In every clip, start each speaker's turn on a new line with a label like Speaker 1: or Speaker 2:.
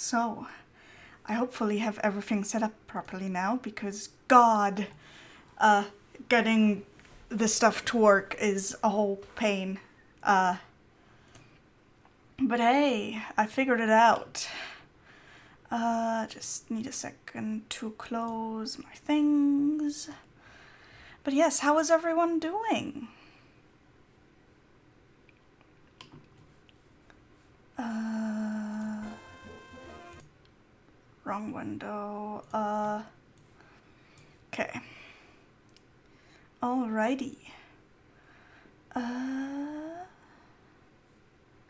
Speaker 1: So, I hopefully have everything set up properly now, because God, getting this stuff to work is a whole pain. But hey, I figured it out. Just need a second to close my things. But yes, how is everyone doing? Wrong window. Okay. Alrighty.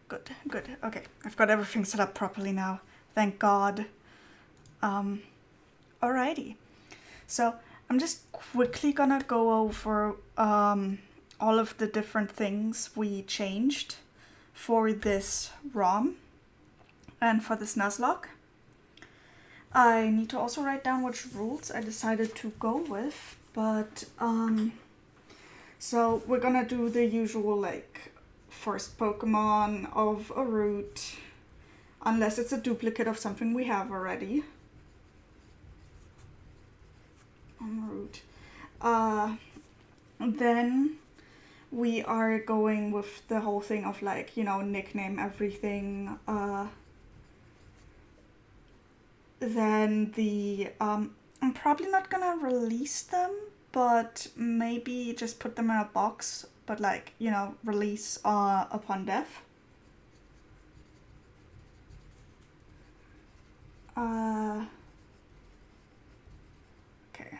Speaker 1: Good. Okay, I've got everything set up properly now. Thank God. Alrighty. So, I'm just quickly gonna go over all of the different things we changed for this ROM and for this Nuzlocke. I need to also write down which rules I decided to go with, but so we're gonna do the usual, like, first Pokemon of a route, unless it's a duplicate of something we have already. En route. Then we are going with the whole thing of, like, you know, nickname everything. Then the I'm probably not gonna release them, but maybe just put them in a box, but, like, you know, release upon death. Okay,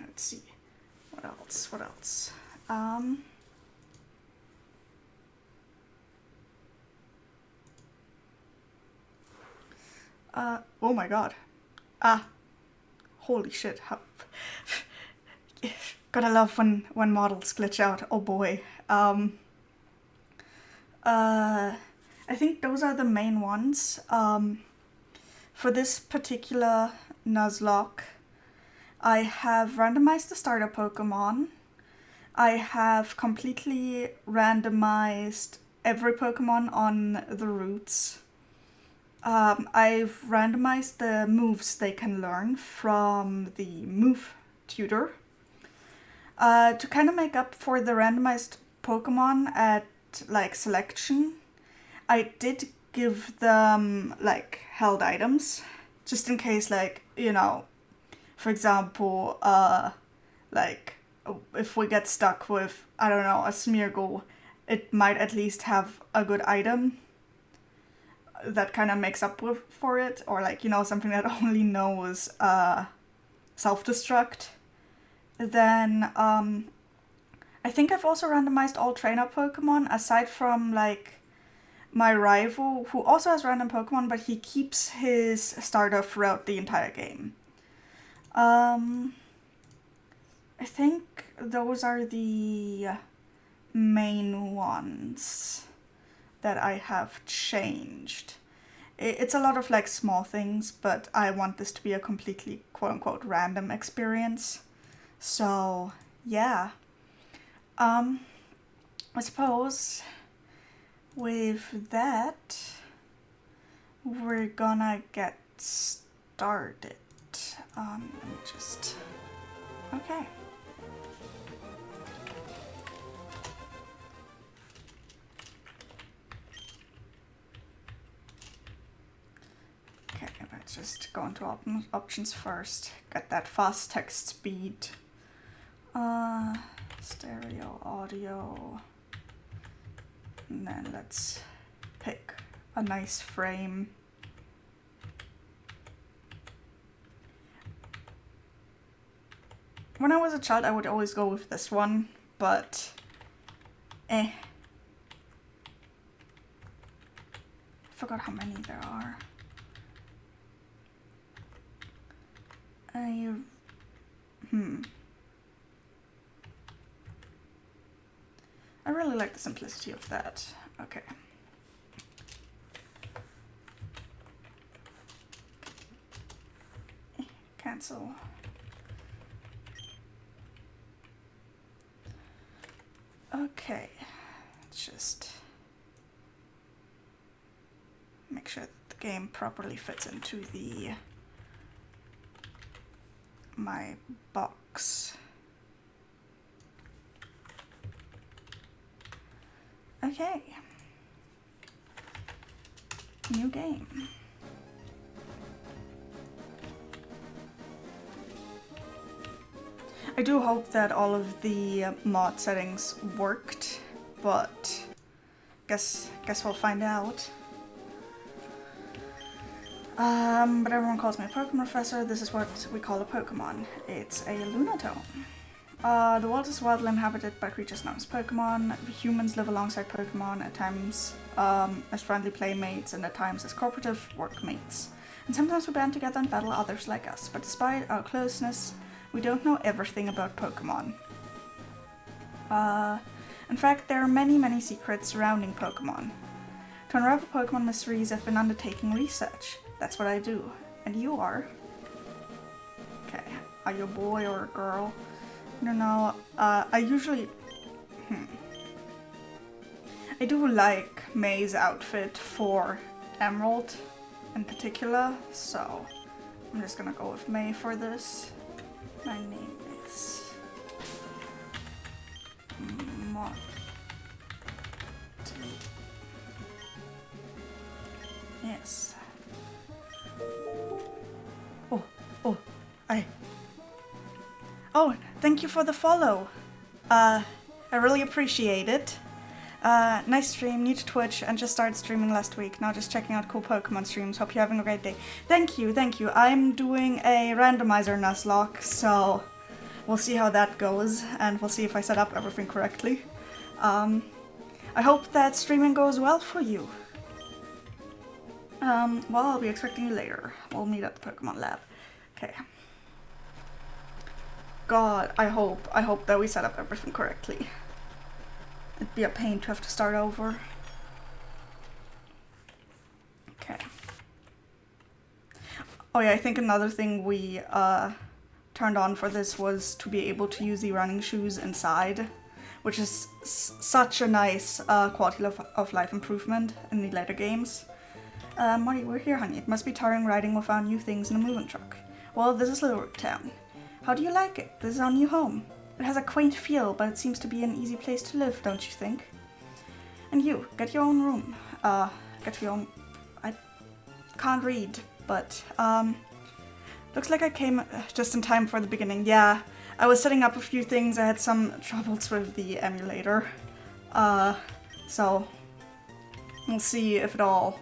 Speaker 1: let's see. What else? Oh my god. Holy shit. Gotta love when models glitch out. Oh boy. I think those are the main ones. For this particular Nuzlocke, I have randomized the starter Pokemon. I have completely randomized every Pokemon on the routes. I've randomized the moves they can learn from the move tutor. To kind of make up for the randomized Pokemon at, like, selection, I did give them, like, held items, just in case, like, you know, for example, like, if we get stuck with, I don't know, a Smeargle, it might at least have a good item that kind of makes up for it, or, like, you know, something that only knows self-destruct. Then I think I've also randomized all trainer Pokemon, aside from, like, my rival, who also has random Pokemon, but he keeps his starter throughout the entire game. I think those are the main ones that I have changed. It's a lot of, like, small things, but I want this to be a completely quote-unquote random experience. So, yeah. I suppose with that, we're gonna get started. Let me just... Okay. Okay, let's just go into options first. Get that fast text speed. Stereo audio. And then let's pick a nice frame. When I was a child, I would always go with this one, but I forgot how many there are. I really like the simplicity of that. Okay. Cancel. Okay. Let's just make sure that the game properly fits into my box. Okay. New game. I do hope that all of the mod settings worked, but guess we'll find out. But everyone calls me a Pokemon Professor. This is what we call a Pokemon. It's a Lunatone. The world is wildly inhabited by creatures known as Pokemon. Humans live alongside Pokemon, at times as friendly playmates and at times as cooperative workmates. And sometimes we band together and battle others like us, but despite our closeness, we don't know everything about Pokemon. In fact, there are many secrets surrounding Pokemon. To unravel Pokemon mysteries, I've been undertaking research. That's what I do. And you are? Okay, are you a boy or a girl? I don't know. I usually... I do like May's outfit for Emerald in particular, so I'm just gonna go with May for this. My name is... Motte. Yes. Oh, thank you for the follow. I really appreciate it. Nice stream, new to Twitch, and just started streaming last week. Now just checking out cool Pokemon streams. Hope you're having a great day. Thank you. I'm doing a Randomizer Nuzlocke, so we'll see how that goes, and we'll see if I set up everything correctly. I hope that streaming goes well for you. Well, I'll be expecting you later. We'll meet at the Pokemon Lab. Okay. God, I hope that we set up everything correctly. It'd be a pain to have to start over. Okay. Oh yeah, I think another thing we turned on for this was to be able to use the running shoes inside, which is such a nice quality of life improvement in the later games. Marty, we're here, honey. It must be tiring riding with our new things in a moving truck. Well, this is Little Root Town. How do you like it? This is our new home. It has a quaint feel, but it seems to be an easy place to live, don't you think? And you, get your own room. Get your own... I can't read, but, looks like I came just in time for the beginning. Yeah, I was setting up a few things. I had some troubles with the emulator. So, we'll see if it all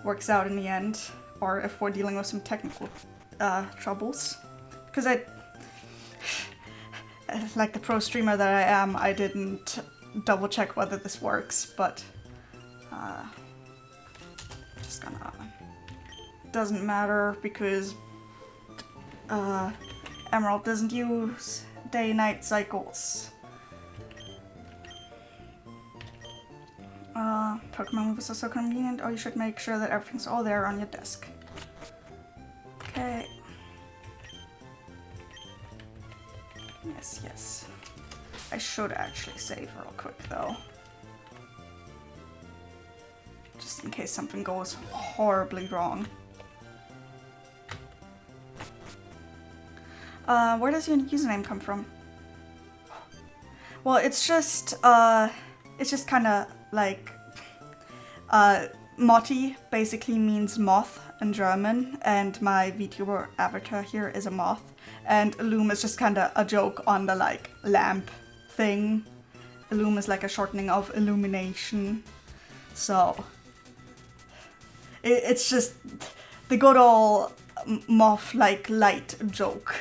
Speaker 1: works out in the end, or if we're dealing with some technical troubles. Because like the pro streamer that I am, I didn't double check whether this works, but just gonna... Doesn't matter because Emerald doesn't use day-night cycles. Pokemon movies are so convenient. Oh, you should make sure that everything's all there on your desk. Okay. Yes. I should actually save real quick though. Just in case something goes horribly wrong. Where does your username come from? Well, it's just kinda like, Motte basically means moth in German, and my VTuber avatar here is a moth, and Illume is just kinda a joke on the, like, lamp thing. Illume is like a shortening of illumination, so it's just the good old moth-like light joke.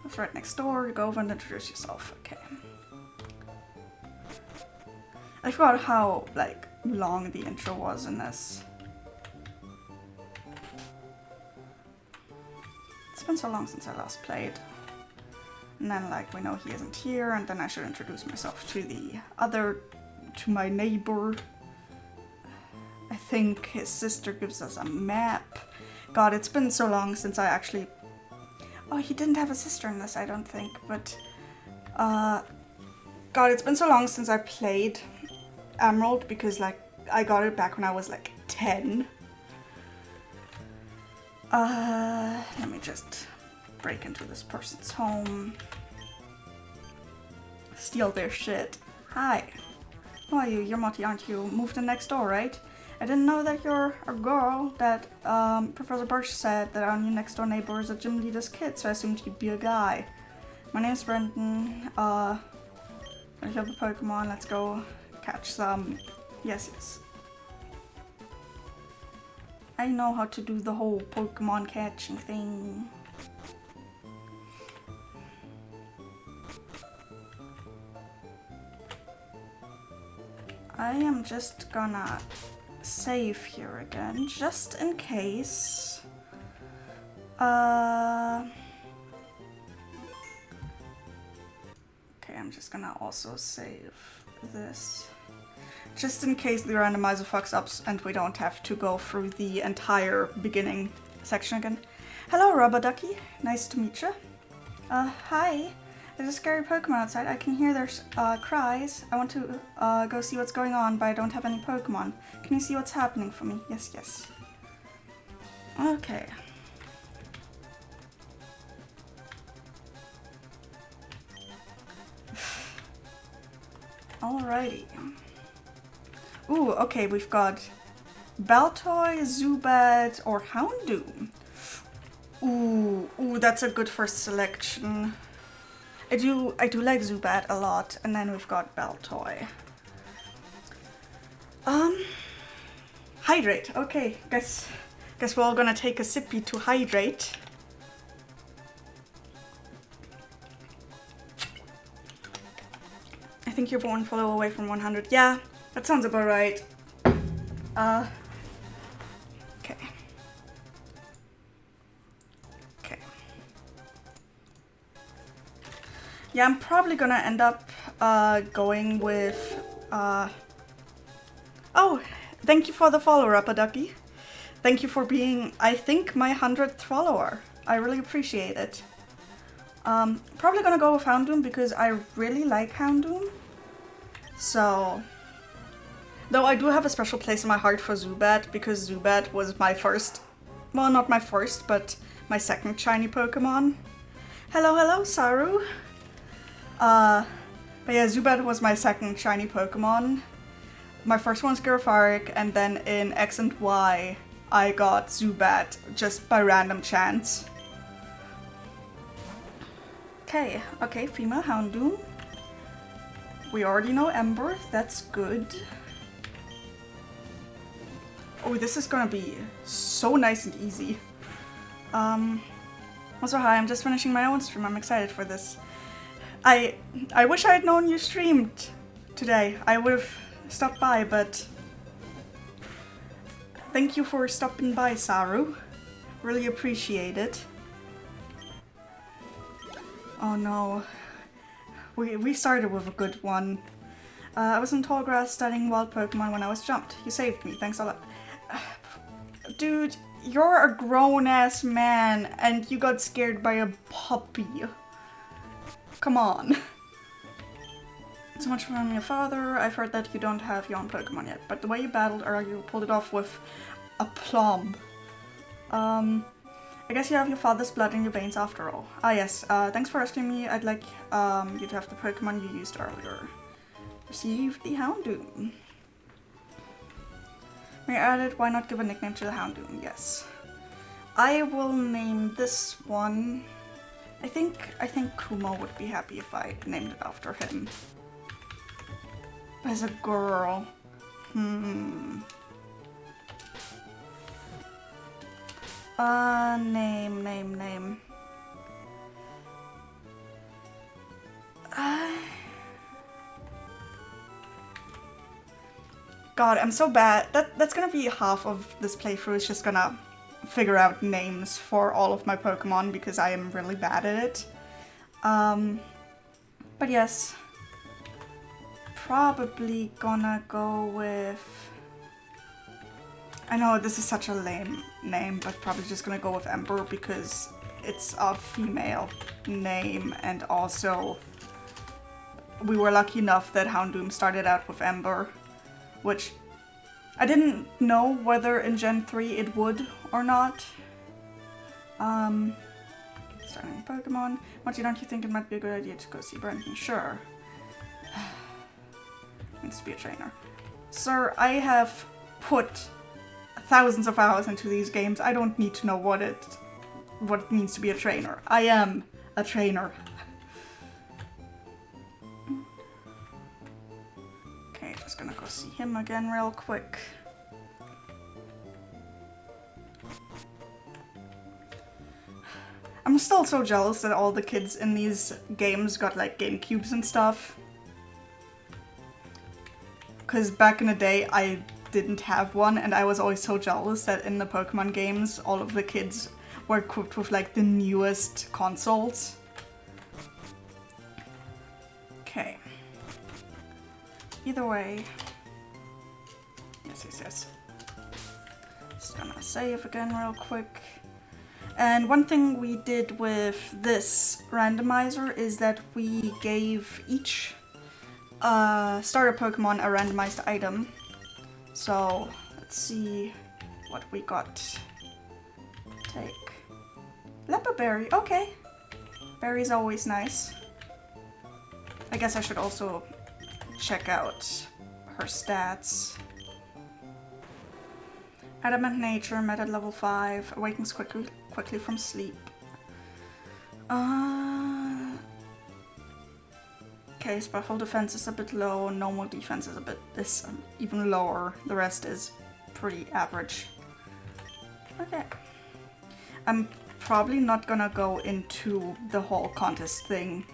Speaker 1: That's right next door. Go over and introduce yourself. Okay. I forgot how, like, long the intro was in this. It's been so long since I last played. And then, like, we know he isn't here, and then I should introduce myself to my neighbor. I think his sister gives us a map. God, it's been so long since I actually... Oh, he didn't have a sister in this, I don't think, but... God, it's been so long since I played emerald because like I got it back when I was like 10. Let me just break into this person's home. Steal their shit. Hi. Who are you? You're Motte, aren't you? Moved in next door, right? I didn't know that you're a girl. That Professor Birch said that our new next door neighbor is a gym leader's kid, so I assumed you'd be a guy. My name's Brendan. Don't you have a Pokemon? Let's go catch some. Yes, yes. I know how to do the whole Pokemon catching thing. I am just gonna save here again, just in case. Okay, I'm just gonna also save this. Just in case the randomizer fucks up and we don't have to go through the entire beginning section again. Hello, Rubber Ducky. Nice to meet you. Hi. There's a scary Pokemon outside. I can hear their cries. I want to go see what's going on, but I don't have any Pokemon. Can you see what's happening for me? Yes, yes. Okay. Alrighty. Ooh, okay, we've got Baltoy, Zubat, or Houndoom. Ooh, that's a good first selection. I do like Zubat a lot, and then we've got Baltoy. Hydrate. Okay, guess we're all gonna take a sippy to hydrate. I think you're 1 follow away from 100. Yeah, that sounds about right. Okay. Okay. Yeah, I'm probably gonna end up going with oh, thank you for the follow, Rubber Ducky. Thank you for being, I think, my 100th follower. I really appreciate it. Probably gonna go with Houndoom because I really like Houndoom. So, though I do have a special place in my heart for Zubat because Zubat was my first, well, not my first, but my second shiny Pokemon. Hello, hello, Saru. But yeah, Zubat was my second shiny Pokemon. My first one's Girafaric, and then in X and Y, I got Zubat just by random chance. Okay, female Houndoom. We already know Ember, that's good. Oh, this is gonna be so nice and easy. Also, hi, I'm just finishing my own stream. I'm excited for this. I wish I had known you streamed today. I would have stopped by, but thank you for stopping by, Saru. Really appreciate it. Oh no. We started with a good one. I was in tall grass studying wild Pokemon when I was jumped. You saved me, thanks a lot. Dude, you're a grown-ass man and you got scared by a puppy. Come on. So much from your father. I've heard that you don't have your own Pokemon yet, but the way you battled or you pulled it off with aplomb. I guess you have your father's blood in your veins after all. Ah yes, thanks for rescuing me. I'd like you to have the Pokemon you used earlier. Receive the Houndoom. May I add it? Why not give a nickname to the Houndoom? Yes. I will name this one. I think Kumo would be happy if I named it after him. As a girl. Name. God, I'm so bad. That's gonna be half of this playthrough. Is just gonna figure out names for all of my Pokemon because I am really bad at it. But yes, probably gonna go with. I know this is such a lame name, but probably just gonna go with Ember because it's a female name, and also we were lucky enough that Houndoom started out with Ember. which I didn't know whether in Gen 3 it would or not. Starting Pokemon. Motte, don't you think it might be a good idea to go see Brendan? Sure. Needs to be a trainer. Sir, I have put thousands of hours into these games. I don't need to know what it means to be a trainer. I am a trainer. Okay, just gonna go see him again real quick. I'm still so jealous that all the kids in these games got like GameCubes and stuff. Because back in the day I didn't have one, and I was always so jealous that in the Pokemon games all of the kids were equipped with like the newest consoles. Okay. Either way. Yes. Just gonna save again real quick. And one thing we did with this randomizer is that we gave each starter Pokemon a randomized item. So let's see what we got. Take Leopard Berry, okay. Berry's always nice. I guess I should also check out her stats. Adamant Nature, met at level 5, awakens quickly from sleep. Okay, special defense is a bit low, normal defense is even lower. The rest is pretty average. Okay. I'm probably not gonna go into the whole contest thing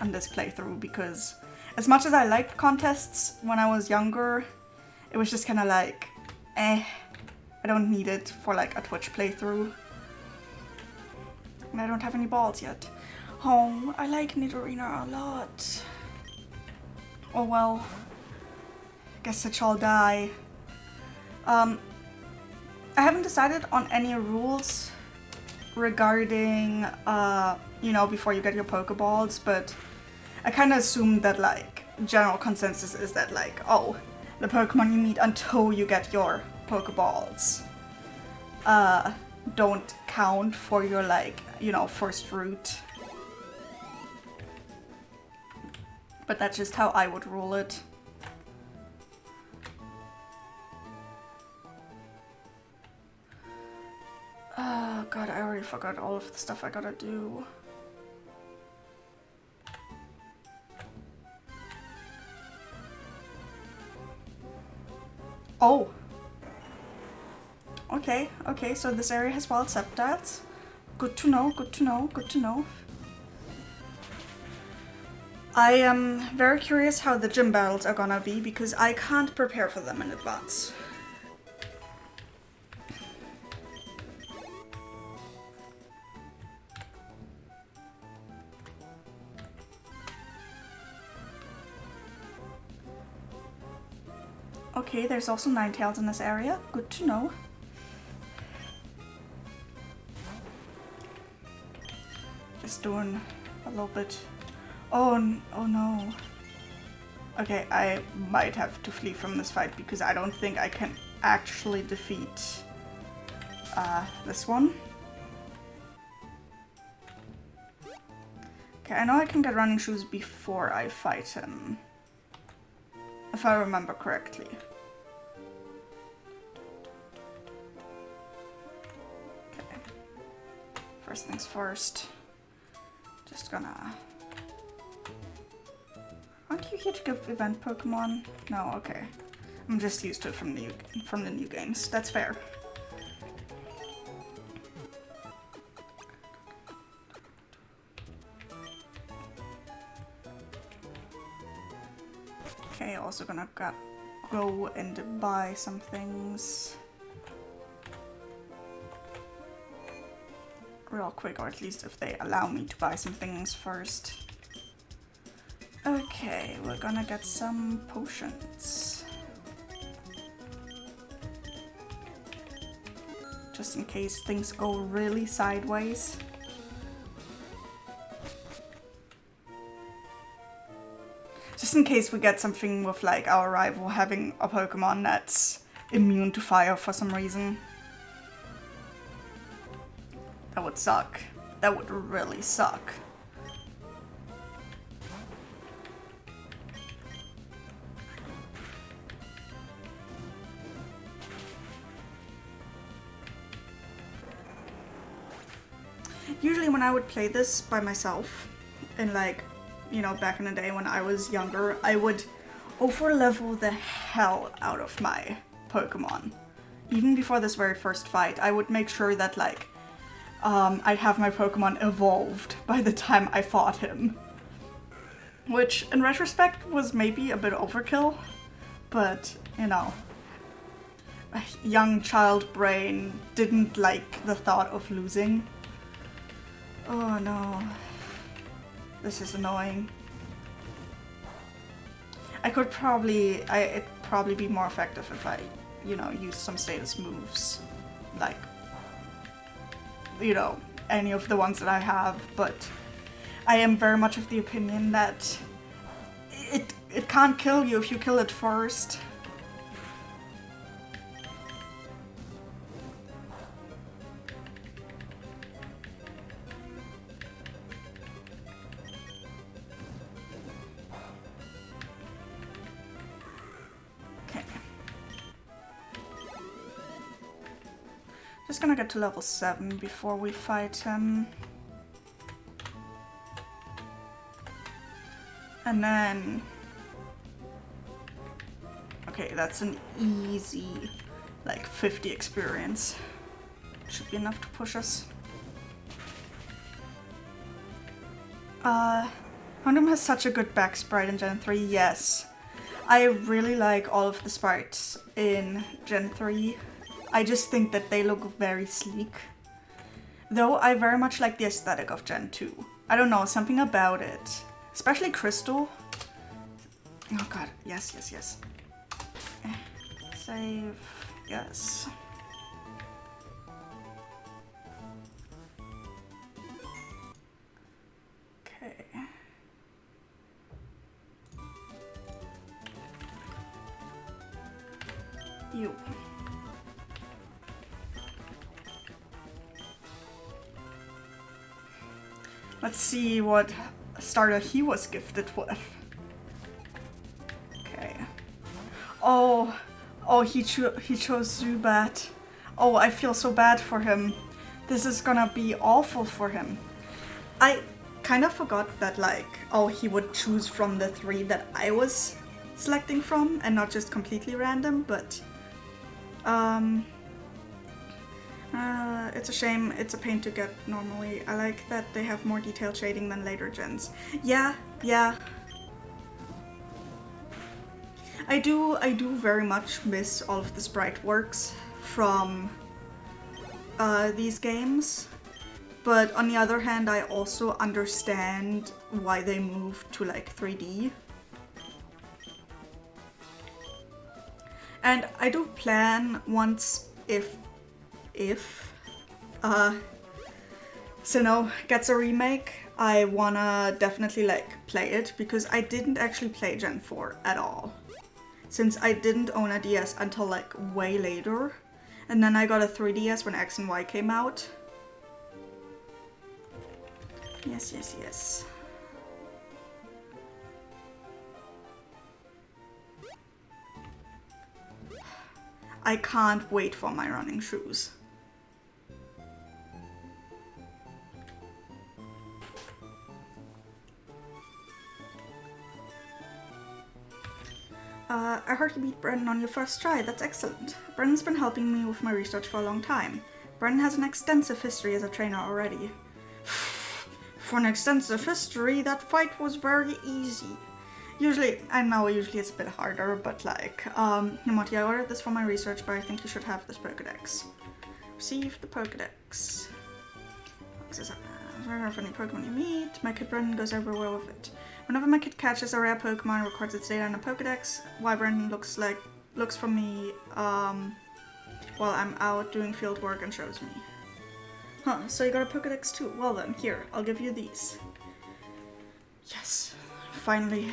Speaker 1: on this playthrough because as much as I liked contests when I was younger, it was just kind of like, I don't need it for like a Twitch playthrough. And I don't have any balls yet. Oh, I like Nidorina a lot. Oh well. Guess it shall die. I haven't decided on any rules regarding, you know, before you get your Pokeballs, but I kind of assumed that like general consensus is that like, oh, the Pokemon you meet until you get your Pokeballs don't count for your like, you know, first route. But that's just how I would rule it. Oh god, I already forgot all of the stuff I gotta do. Oh! Okay, so this area has wild Sceptiles. Good to know, good to know, good to know. I am very curious how the gym battles are gonna be because I can't prepare for them in advance. Okay, there's also Ninetales in this area. Good to know. Just doing a little bit. Oh no. Okay, I might have to flee from this fight because I don't think I can actually defeat this one. Okay, I know I can get running shoes before I fight him. If I remember correctly. Okay. First things first. Just gonna... Aren't you here to give event Pokemon? No, okay. I'm just used to it from the new games. That's fair. Okay, also gonna go and buy some things real quick, or at least if they allow me to buy some things first. Okay, we're gonna get some potions. Just in case things go really sideways. Just just in case we get something with like our rival having a Pokemon that's immune to fire for some reason. That would suck. That would really suck. Usually when I would play this by myself, and like, you know, back in the day when I was younger, I would over-level the hell out of my Pokemon. Even before this very first fight, I would make sure that like, I'd have my Pokemon evolved by the time I fought him. Which, in retrospect, was maybe a bit overkill, but, you know, a young child brain didn't like the thought of losing. Oh no. This is annoying. It'd probably be more effective if I, you know, use some status moves. Like, you know, any of the ones that I have, but I am very much of the opinion that it can't kill you if you kill it first. Just gonna get to level 7 before we fight him. And then... Okay, that's an easy, like, 50 experience. Should be enough to push us. Random has such a good back sprite in Gen 3, yes. I really like all of the sprites in Gen 3. I just think that they look very sleek. Though I very much like the aesthetic of Gen 2. I don't know, something about it. Especially Crystal. Oh god, yes, yes, yes. Save, yes. Okay. You. Let's see what starter he was gifted with. Okay. Oh, he chose Zubat. Oh, I feel so bad for him. This is gonna be awful for him. I kind of forgot that, like, oh, he would choose from the 3 that I was selecting from and not just completely random, but it's a shame. It's a pain to get normally. I like that they have more detailed shading than later gens. Yeah, yeah. I do very much miss all of the sprite works from these games. But on the other hand, I also understand why they moved to like 3D. And I do plan once if Sinnoh gets a remake, I wanna definitely like play it, because I didn't actually play Gen 4 at all. Since I didn't own a DS until like way later. And then I got a 3DS when X and Y came out. Yes, yes, yes. I can't wait for my running shoes. I heard you beat Brendan on your first try. That's excellent. Brendan's been helping me with my research for a long time. Brendan has an extensive history as a trainer already. For an extensive history, that fight was very easy. Usually, I know usually it's a bit harder, but like, Motte, I ordered this for my research, but I think you should have this Pokedex. Receive the Pokedex. For any Pokemon you meet, my kid Brendan goes everywhere with it. Whenever my kid catches a rare Pokemon and records its data in a Pokedex, why Brendan looks for me while I'm out doing field work and shows me. Huh, so you got a Pokedex too? Well then, here, I'll give you these. Yes, finally.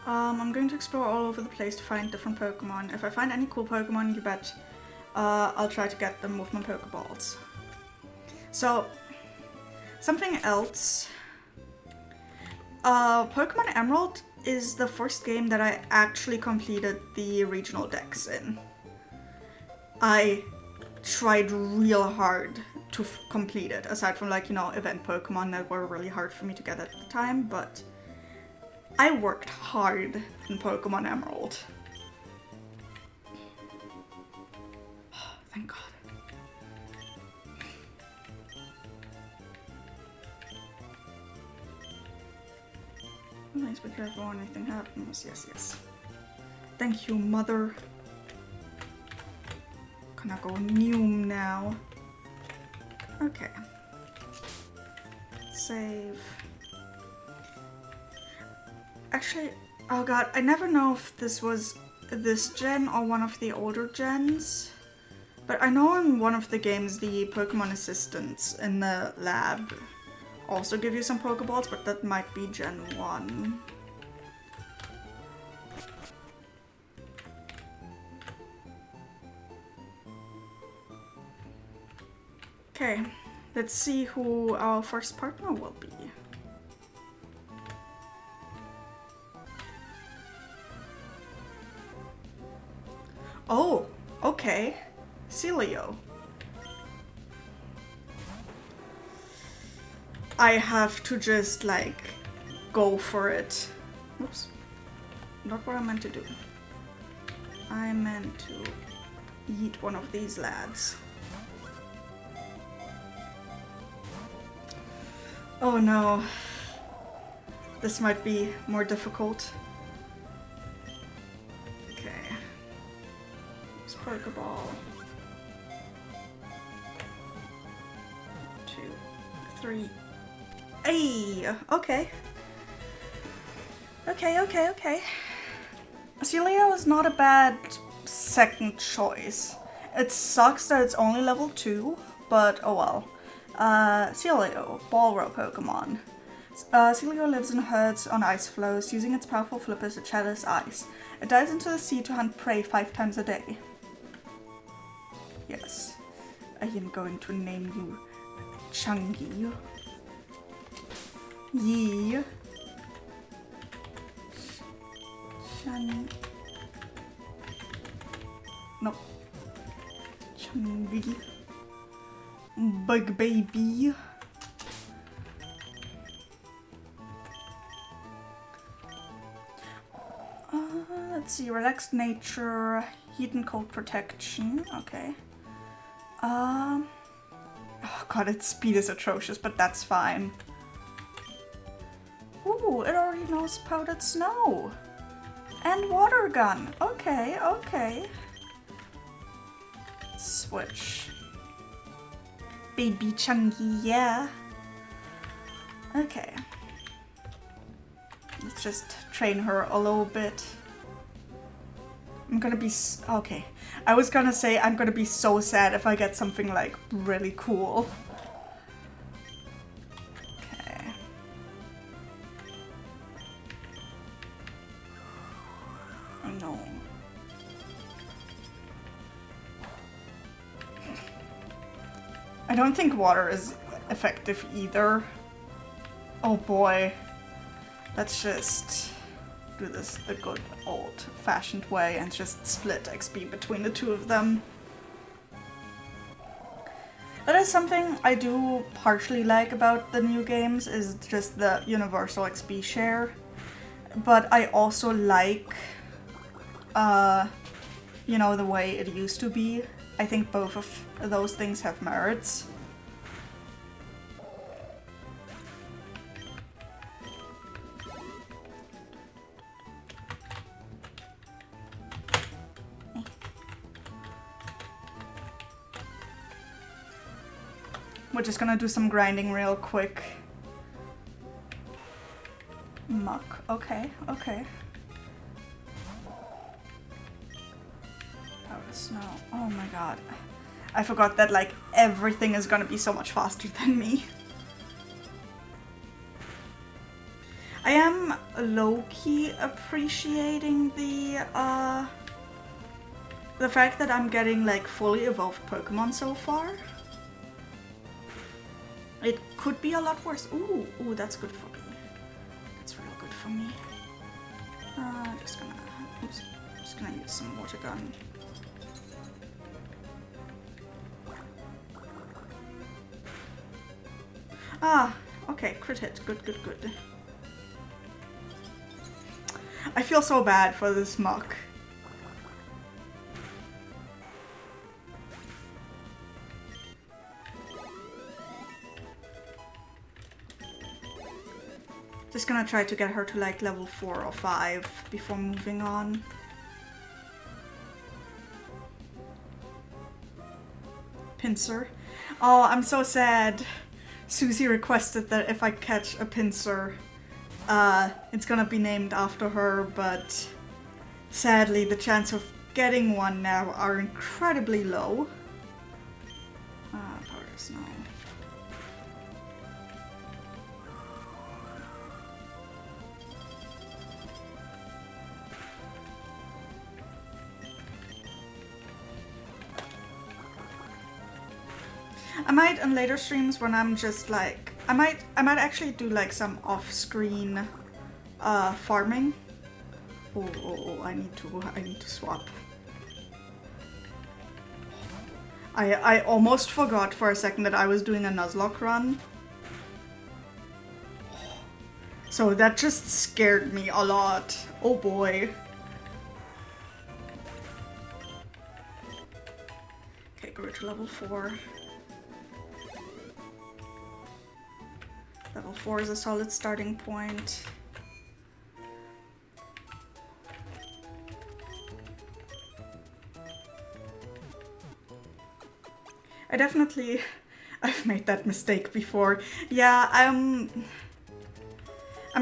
Speaker 1: I'm going to explore all over the place to find different Pokemon. If I find any cool Pokemon, you bet I'll try to get them with my Pokeballs. So, something else. Pokemon Emerald is the first game that I actually completed the regional decks in. I tried real hard to complete it, aside from like, you know, event Pokemon that were really hard for me to get at the time, but I worked hard in Pokemon Emerald. Oh, thank God. Please be careful when anything happens. Yes, yes. Thank you, mother. Gonna go Noom now. Okay. Save. Actually, oh god, I never know if this was this gen or one of the older gens. But I know in one of the games the Pokemon assistants in the lab also give you some Pokeballs, but that might be Gen 1. Okay, let's see who our first partner will be. Oh, okay. Celio. I have to just, like, go for it. Oops. Not what I meant to do. I meant to eat one of these lads. Oh no. This might be more difficult. Okay. Use Pokeball. 2, 3. Hey! Okay. Okay. Celio is not a bad second choice. It sucks that it's only level 2, but oh well. Celio, Ballrow Pokemon. Celio lives in herds on ice floes, using its powerful flippers to shatters ice. It dives into the sea to hunt prey 5 times a day. Yes, I am going to name you Chungy. Yee. No. Chungy. Bug baby. Let's see, relaxed nature, heat and cold protection. Okay. Oh god, its speed is atrocious, but that's fine. Ooh, it already knows powdered snow. And water gun. Okay. Switch. Baby Chunky, yeah. Okay. Let's just train her a little bit. I'm gonna be okay. I was gonna say I'm gonna be so sad if I get something like really cool. Okay. Oh no. I don't think water is effective either. Oh boy. Let's just do this the good old-fashioned way and just split XP between the two of them. That is something I do partially like about the new games, is just the universal XP share. But I also like, you know, the way it used to be. I think both of those things have merits. We're just gonna do some grinding real quick. Muck. Okay. Powder snow. Oh my god. I forgot that, like, everything is gonna be so much faster than me. I am low-key appreciating the fact that I'm getting like fully evolved Pokemon so far. It could be a lot worse. Ooh, that's good for me. That's real good for me. Just gonna use some water gun. Ah, okay, crit hit. Good, good, good. I feel so bad for this muck. Just gonna try to get her to like level 4 or 5 before moving on. Pinsir. Oh, I'm so sad. Susie requested that if I catch a Pinsir, it's gonna be named after her, but sadly the chance of getting one now are incredibly low. Powder snow. I might on later streams when I'm just like I might actually do like some off-screen farming. Oh, I need to swap. I almost forgot for a second that I was doing a Nuzlocke run. So that just scared me a lot. Oh boy. Okay, go to level 4. Level 4 is a solid starting point. I've made that mistake before. Yeah, I'm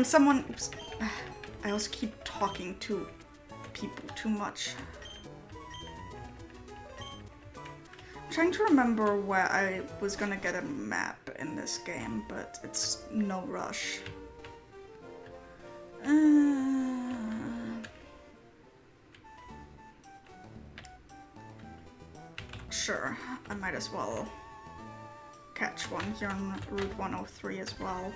Speaker 1: someone, oops, I also keep talking to people too much. I'm trying to remember where I was gonna get a map in this game, but it's no rush. Sure, I might as well catch one here on Route 103 as well.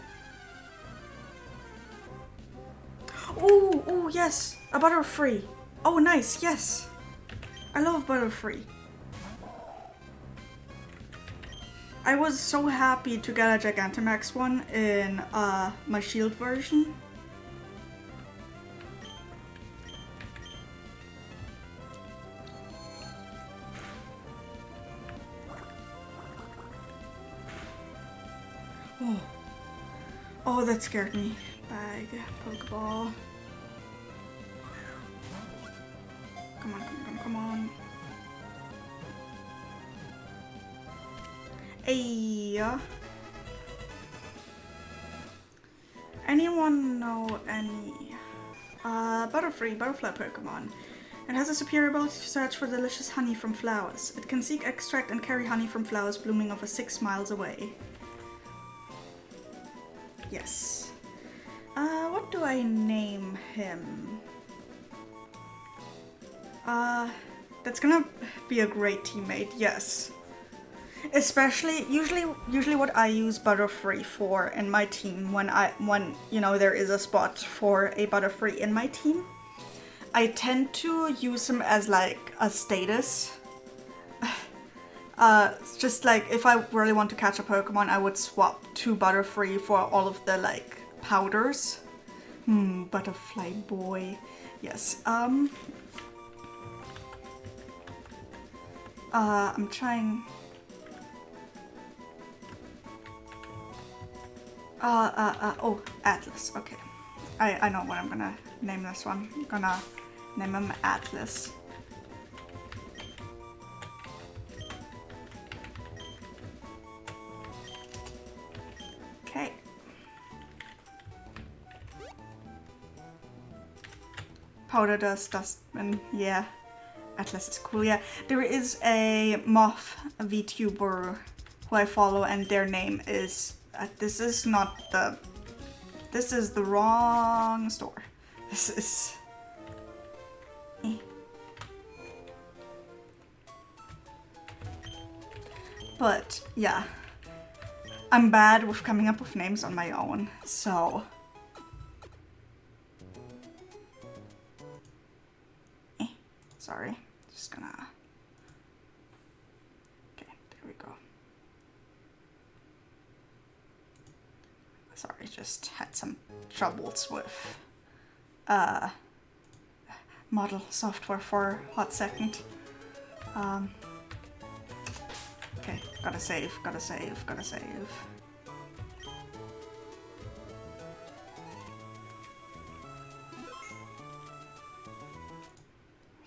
Speaker 1: Oh, yes! A Butterfree! Oh, nice, yes! I love Butterfree. I was so happy to get a Gigantamax one in my Shield version. Oh, that scared me. Bag, Pokeball. Come on. Hey. Anyone know any butterfly Pokemon? It has a superior ability to search for delicious honey from flowers. It can seek, extract, and carry honey from flowers blooming over 6 miles away. Yes. What do I name him? That's gonna be a great teammate, yes. Especially, usually what I use Butterfree for in my team when you know there is a spot for a Butterfree in my team, I tend to use him as like a status. Just like if I really want to catch a Pokemon, I would swap to Butterfree for all of the like powders. Butterfly boy. Yes. I'm trying. Oh, Atlas. Okay. I know what I'm gonna name this one. I'm gonna name him Atlas. Okay. Powder dust, and yeah. Atlas is cool, yeah. There is a Mauve VTuber who I follow, and their name is... this is not the This is the wrong store. This is... But, yeah. I'm bad with coming up with names on my own, so... Sorry. Just gonna... Okay, there we go. Sorry, just had some troubles with model software for a hot second. Okay, gotta save, gotta save, gotta save.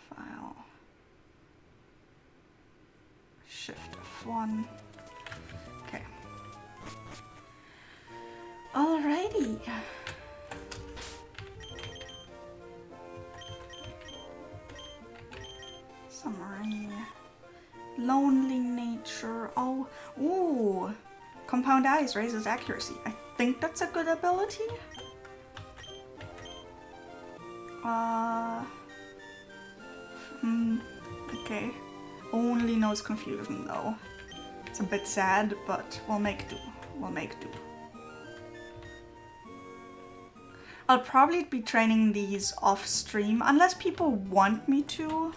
Speaker 1: File. Shift F1. Okay. Alrighty. Summary. Lonely nature. Oh, ooh. Compound eyes raises accuracy. I think that's a good ability. Okay. Only knows confusion though. It's a bit sad, but we'll make do. We'll make do. I'll probably be training these off stream unless people want me to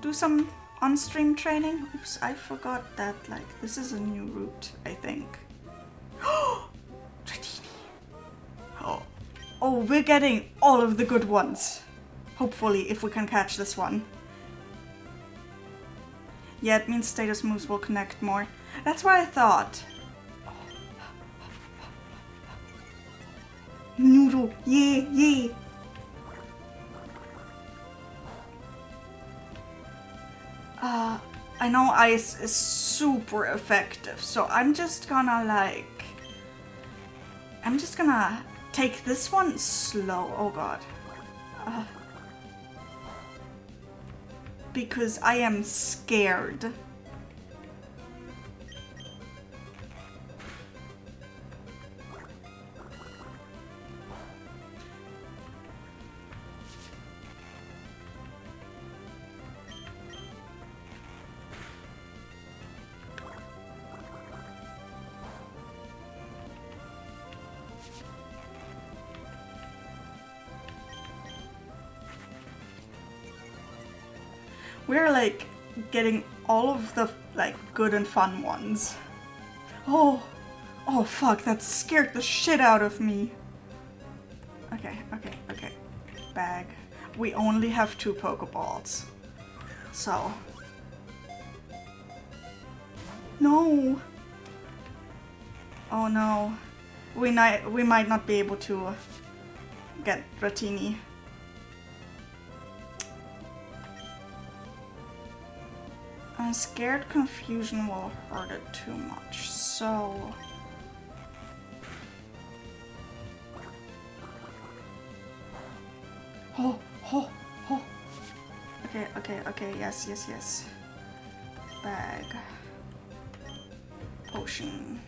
Speaker 1: do some on-stream training. Oops, I forgot that, like, this is a new route, I think. Dratini. Oh, we're getting all of the good ones. Hopefully, if we can catch this one. Yeah, it means status moves will connect more. That's what I thought. Noodle, yeah, yeah. I know ice is super effective, so I'm just gonna take this one slow. Oh god. Because I am scared. We're like getting all of the like good and fun ones. Oh fuck, that scared the shit out of me. Okay. Bag. We only have 2 Pokeballs. So. No. Oh no. We might not be able to get Dratini. I'm scared confusion will hurt it too much, so... Oh! Okay, yes. Bag. Potion.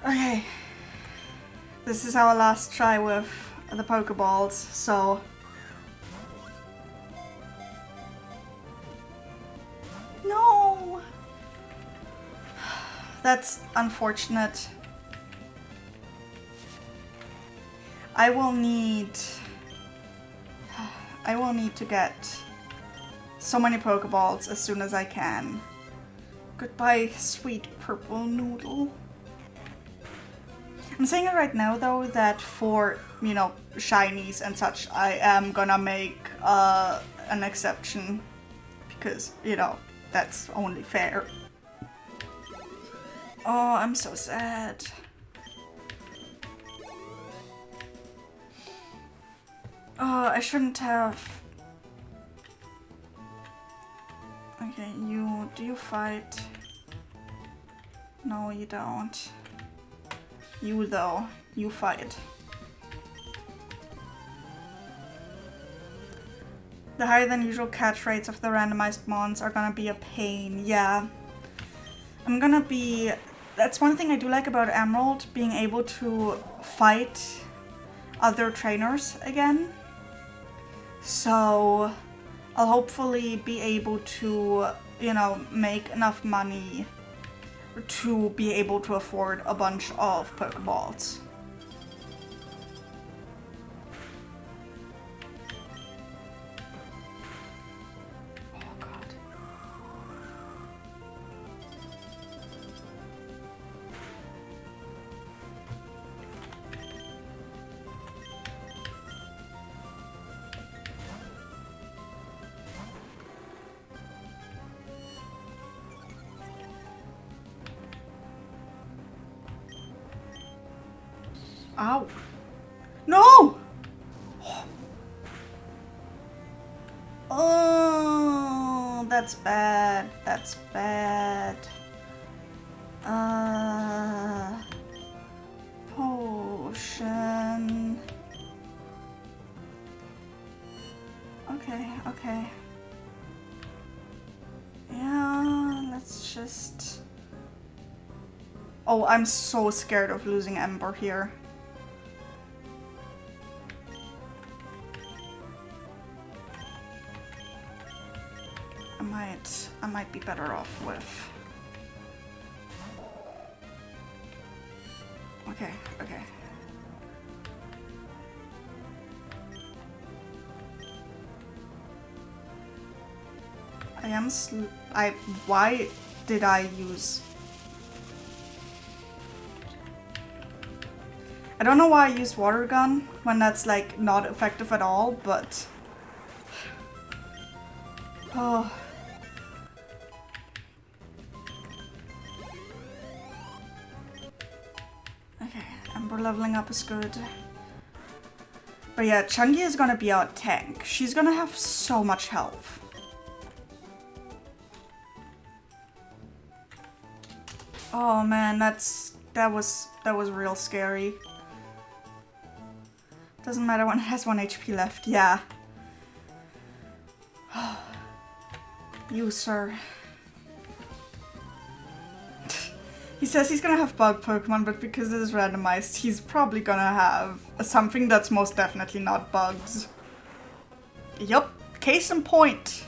Speaker 1: Okay. This is our last try with the Pokeballs, so... No! That's unfortunate. I will need to get so many Pokeballs as soon as I can. Goodbye, sweet purple noodle. I'm saying it right now though that for, you know, shinies and such, I am gonna make an exception because, you know, that's only fair. Oh, I'm so sad. Oh, I shouldn't have. Okay, do you fight? No, you don't. You though, you fight. The higher than usual catch rates of the randomized mons are gonna be a pain, yeah. I'm gonna be... That's one thing I do like about Emerald, being able to fight other trainers again. So I'll hopefully be able to, you know, make enough money to be able to afford a bunch of Pokeballs. Oh god. Ow. No! Oh, that's bad. That's bad. Potion. Okay, okay. Yeah, let's just... Oh, I'm so scared of losing Ember here. I might be better off with... Okay, okay. Why did I use... I don't know why I used water gun when that's like not effective at all, but... Oh... Okay, Ember leveling up is good. But yeah, Chungi is gonna be our tank. She's gonna have so much health. Oh man, that was real scary. Doesn't matter when it has 1 HP left, yeah. You, sir. He says he's gonna have bug Pokemon, but because it is randomized, he's probably gonna have something that's most definitely not bugs. Yup, case in point.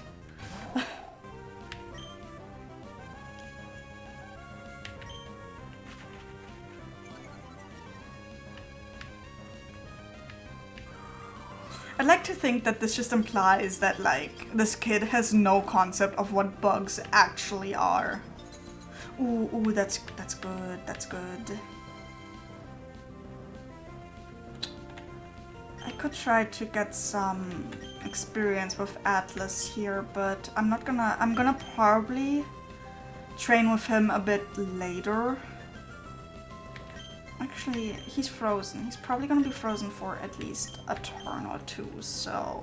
Speaker 1: I'd like to think that this just implies that, like, this kid has no concept of what bugs actually are. Ooh, ooh, that's good, that's good. I could try to get some experience with Atlas here, but I'm gonna probably train with him a bit later. Actually, he's frozen. He's probably gonna be frozen for at least a turn or two, so...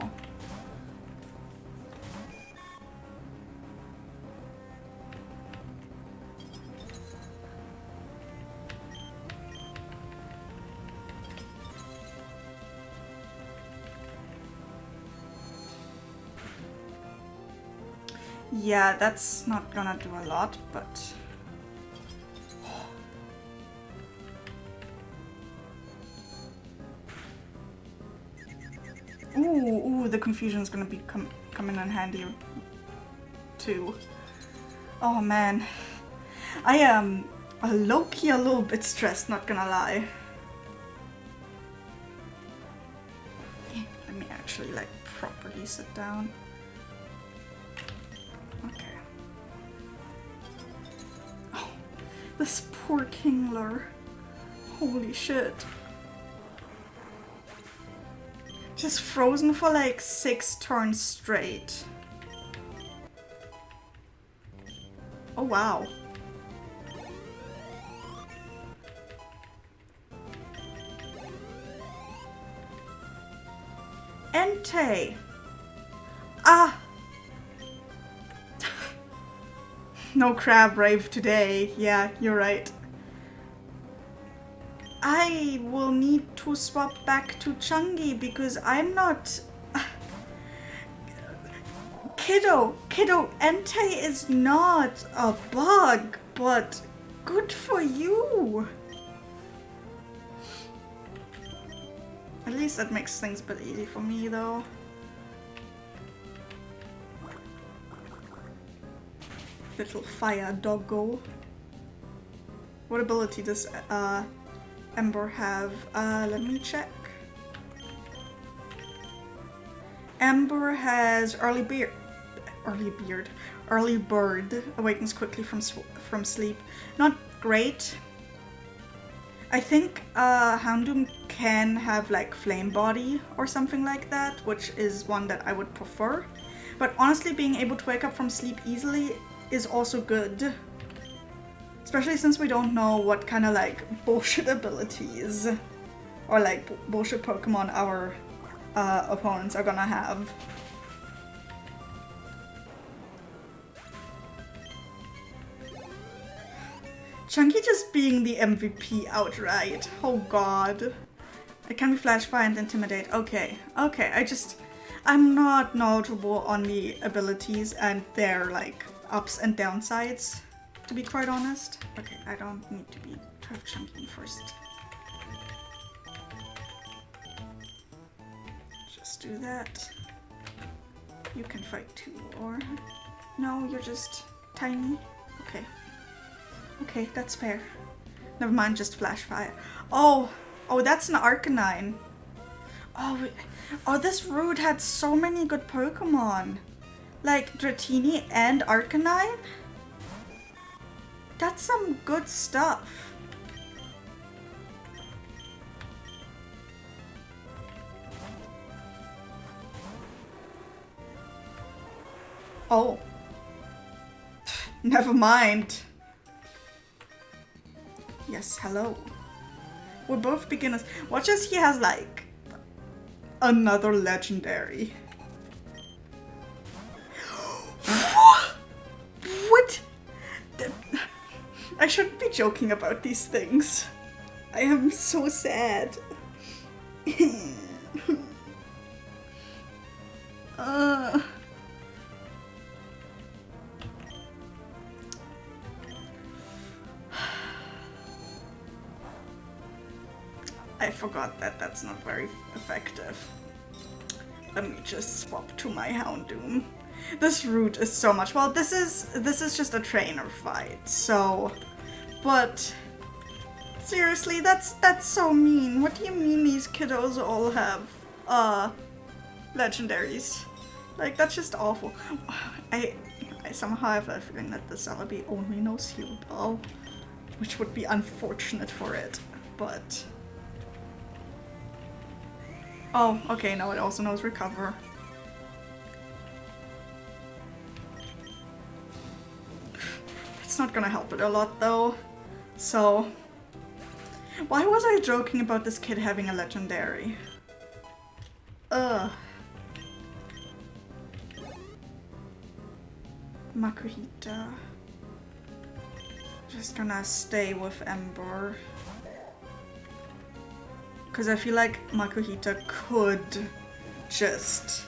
Speaker 1: Yeah, that's not gonna do a lot, but... Ooh, the confusion's gonna be coming in handy too. Oh man. I am low-key a little bit stressed, not gonna lie. Let me actually like properly sit down. Okay. Oh, this poor Kingler. Holy shit. Just frozen for like 6 turns straight. Oh wow. Entei. Ah. No crab rave today. Yeah, you're right. I will need to swap back to Chungi because I'm not... Kiddo, Entei is not a bug, but good for you. At least that makes things a bit easy for me, though. Little fire doggo. What ability does Ember have? Let me check. Ember has early bird, awakens quickly from sleep. Not great. I think Houndoom can have like flame body or something like that, which is one that I would prefer. But honestly, being able to wake up from sleep easily is also good. Especially since we don't know what kind of like bullshit abilities or like bullshit Pokemon our opponents are gonna have. Chunky just being the MVP outright. Oh god. It can be Flash Fire and Intimidate. Okay, I'm not knowledgeable on the abilities and their like ups and downsides, to be quite honest. Okay, I don't need to have Chunky first. Just do that. You can fight too, or no, you're just tiny. Okay. Okay, that's fair. Never mind, just Flash Fire. Oh, that's an Arcanine. Oh, this route had so many good Pokemon. Like Dratini and Arcanine? That's some good stuff. Oh. Never mind. Yes, hello. We're both beginners. Watch as he has like another legendary. What? I shouldn't be joking about these things. I am so sad. I forgot that that's not very effective. Let me just swap to my Houndoom. This route is so much. Well, this is just a trainer fight, so. But seriously, that's so mean. What do you mean these kiddos all have legendaries? Like, that's just awful. I somehow have a feeling that the Celebi only knows Heal Bell, which would be unfortunate for it, but. Oh, okay, now it also knows Recover. It's not gonna help it a lot though. So, why was I joking about this kid having a legendary? Ugh. Makuhita. Just gonna stay with Ember. Because I feel like Makuhita could just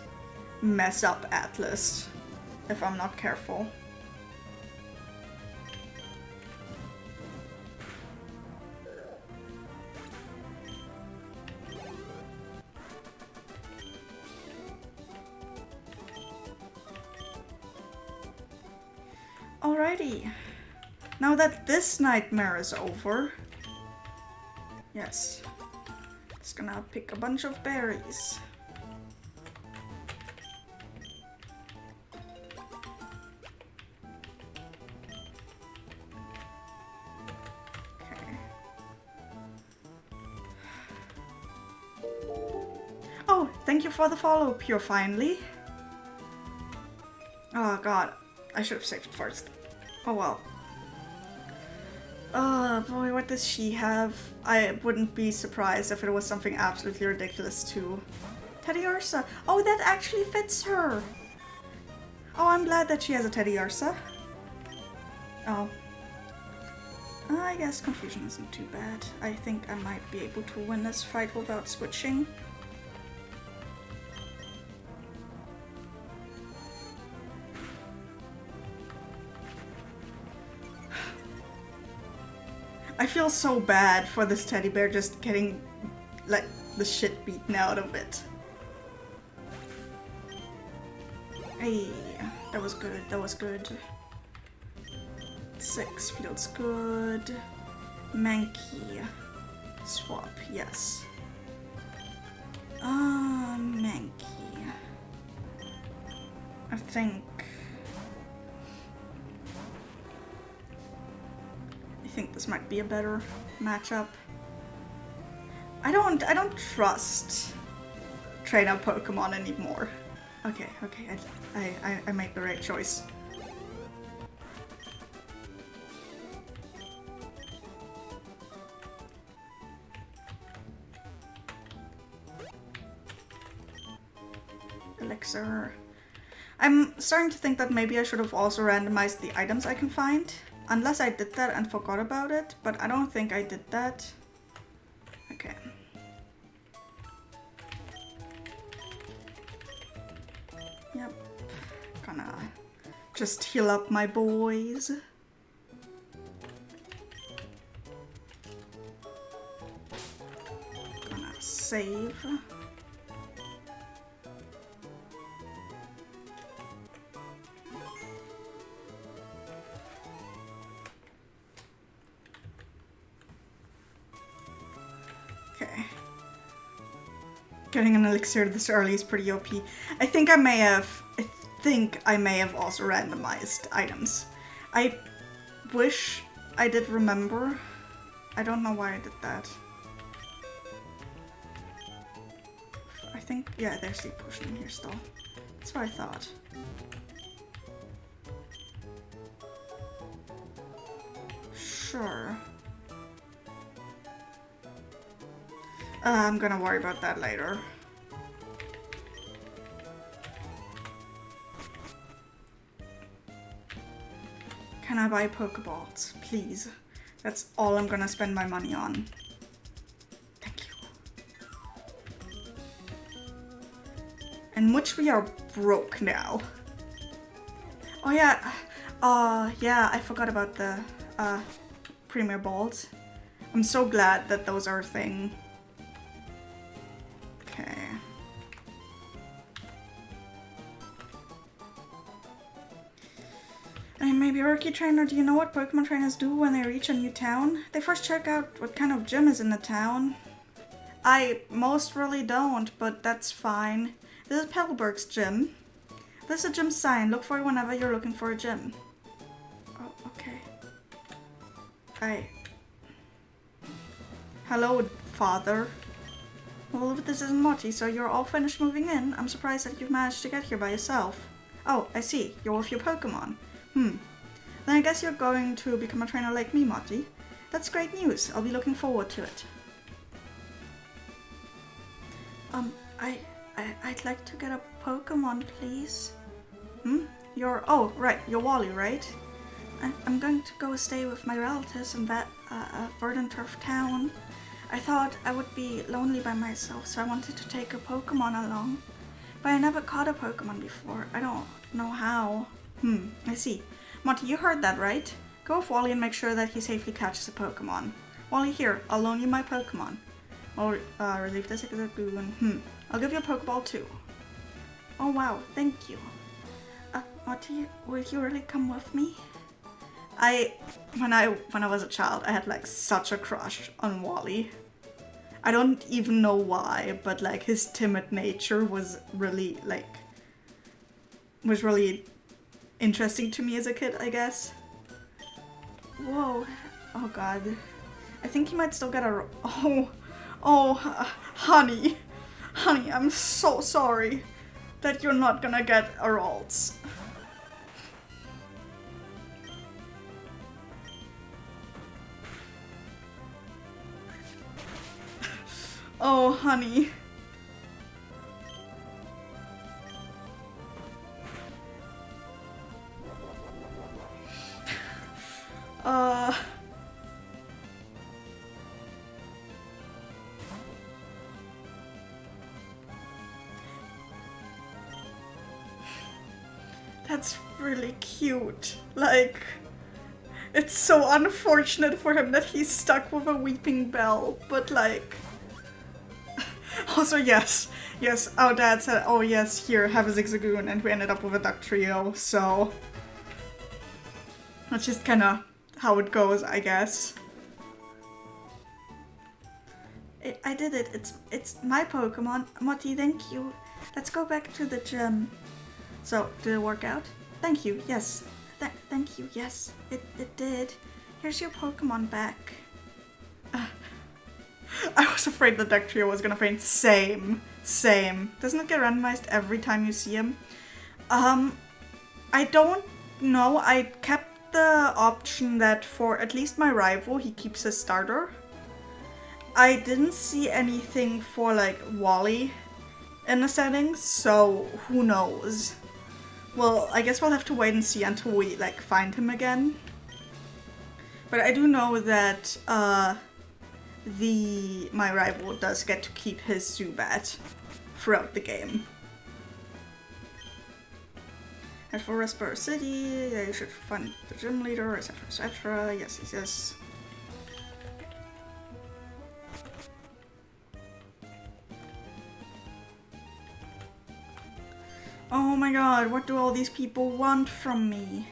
Speaker 1: mess up Atlas if I'm not careful. Alrighty. Now that this nightmare is over, yes. Just gonna pick a bunch of berries. Okay. Oh, thank you for the follow, Pure Finally. Oh god, I should have saved it first. Oh well. Oh boy, what does she have? I wouldn't be surprised if it was something absolutely ridiculous too. Teddiursa! Oh, that actually fits her! Oh, I'm glad that she has a Teddiursa. Oh. I guess confusion isn't too bad. I think I might be able to win this fight without switching. I feel so bad for this teddy bear just getting, like, the shit beaten out of it. Hey, that was good, that was good. 6 feels good. Mankey. Swap, yes. Mankey. I think this might be a better matchup. I don't trust trainer Pokemon anymore. Okay, I made the right choice. Elixir. I'm starting to think that maybe I should have also randomized the items I can find. Unless I did that and forgot about it, but I don't think I did that. Okay. Yep. Gonna just heal up my boys. Gonna save. Okay. Getting an elixir this early is pretty OP. I think I may have also randomized items. I wish I did remember. I don't know why I did that. I think, yeah, there's the potion in here still. That's what I thought. Sure. I'm gonna worry about that later. Can I buy Pokeballs, please? That's all I'm gonna spend my money on. Thank you. In which we are broke now. Oh yeah, yeah, I forgot about the Premier Balls. I'm so glad that those are a thing. Okay. And maybe Rookie Trainer, do you know what Pokemon trainers do when they reach a new town? They first check out what kind of gym is in the town. I most really don't, but that's fine. This is Petalburg's gym. There's a gym sign. Look for it whenever you're looking for a gym. Oh, okay. Hello, father. Well, this isn't Motte, so you're all finished moving in. I'm surprised that you've managed to get here by yourself. Oh, I see. You're with your Pokemon. Then I guess you're going to become a trainer like me, Motte. That's great news. I'll be looking forward to it. I'd like to get a Pokemon, please. Oh, right. You're Wally, right? I'm going to go stay with my relatives in that Verdant Turf town. I thought I would be lonely by myself, so I wanted to take a Pokemon along. But I never caught a Pokemon before. I don't know how. I see. Motte, you heard that, right? Go with Wally and make sure that he safely catches a Pokemon. Wally, here, I'll loan you my Pokemon. I'll relieve this exact boon. I'll give you a Pokeball too. Oh wow, thank you. Motte, will you really come with me? When I was a child, I had like such a crush on Wally. I don't even know why, but like his timid nature was really interesting to me as a kid, I guess. Whoa. Oh god. I think he might still get a... honey. Honey, I'm so sorry that you're not gonna get a Ralts. Oh, honey. That's really cute. Like, It's so unfortunate for him that he's stuck with a weeping bell, but like... Also, yes, our dad said, oh yes, here, have a Zigzagoon, and we ended up with a duck trio, so... That's just kinda how it goes, I guess. I did it, it's my Pokemon. Motte, thank you. Let's go back to the gym. So, did it work out? Thank you, yes. Thank you, yes, it did. Here's your Pokemon back. I was afraid the duck trio was gonna faint. Same. Doesn't it get randomized every time you see him? I don't know. I kept the option that for at least my rival, he keeps his starter. I didn't see anything for like Wally in the settings, so who knows? Well, I guess we'll have to wait and see until we like find him again. But I do know that my rival does get to keep his Zubat throughout the game. And for Raspberry City, yeah, you should find the gym leader, etc, etc. Yes. Oh my god, what do all these people want from me?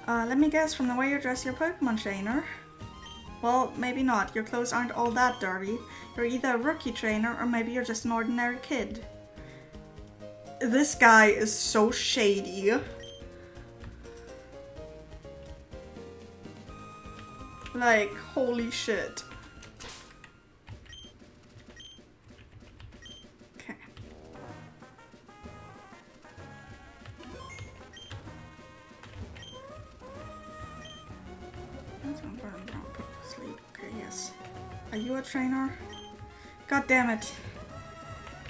Speaker 1: Let me guess, from the way you dress your Pokemon trainer. Well, maybe not. Your clothes aren't all that dirty. You're either a rookie trainer or maybe you're just an ordinary kid. This guy is so shady. Like, holy shit. Okay. Okay, yes. Are you a trainer? God damn it.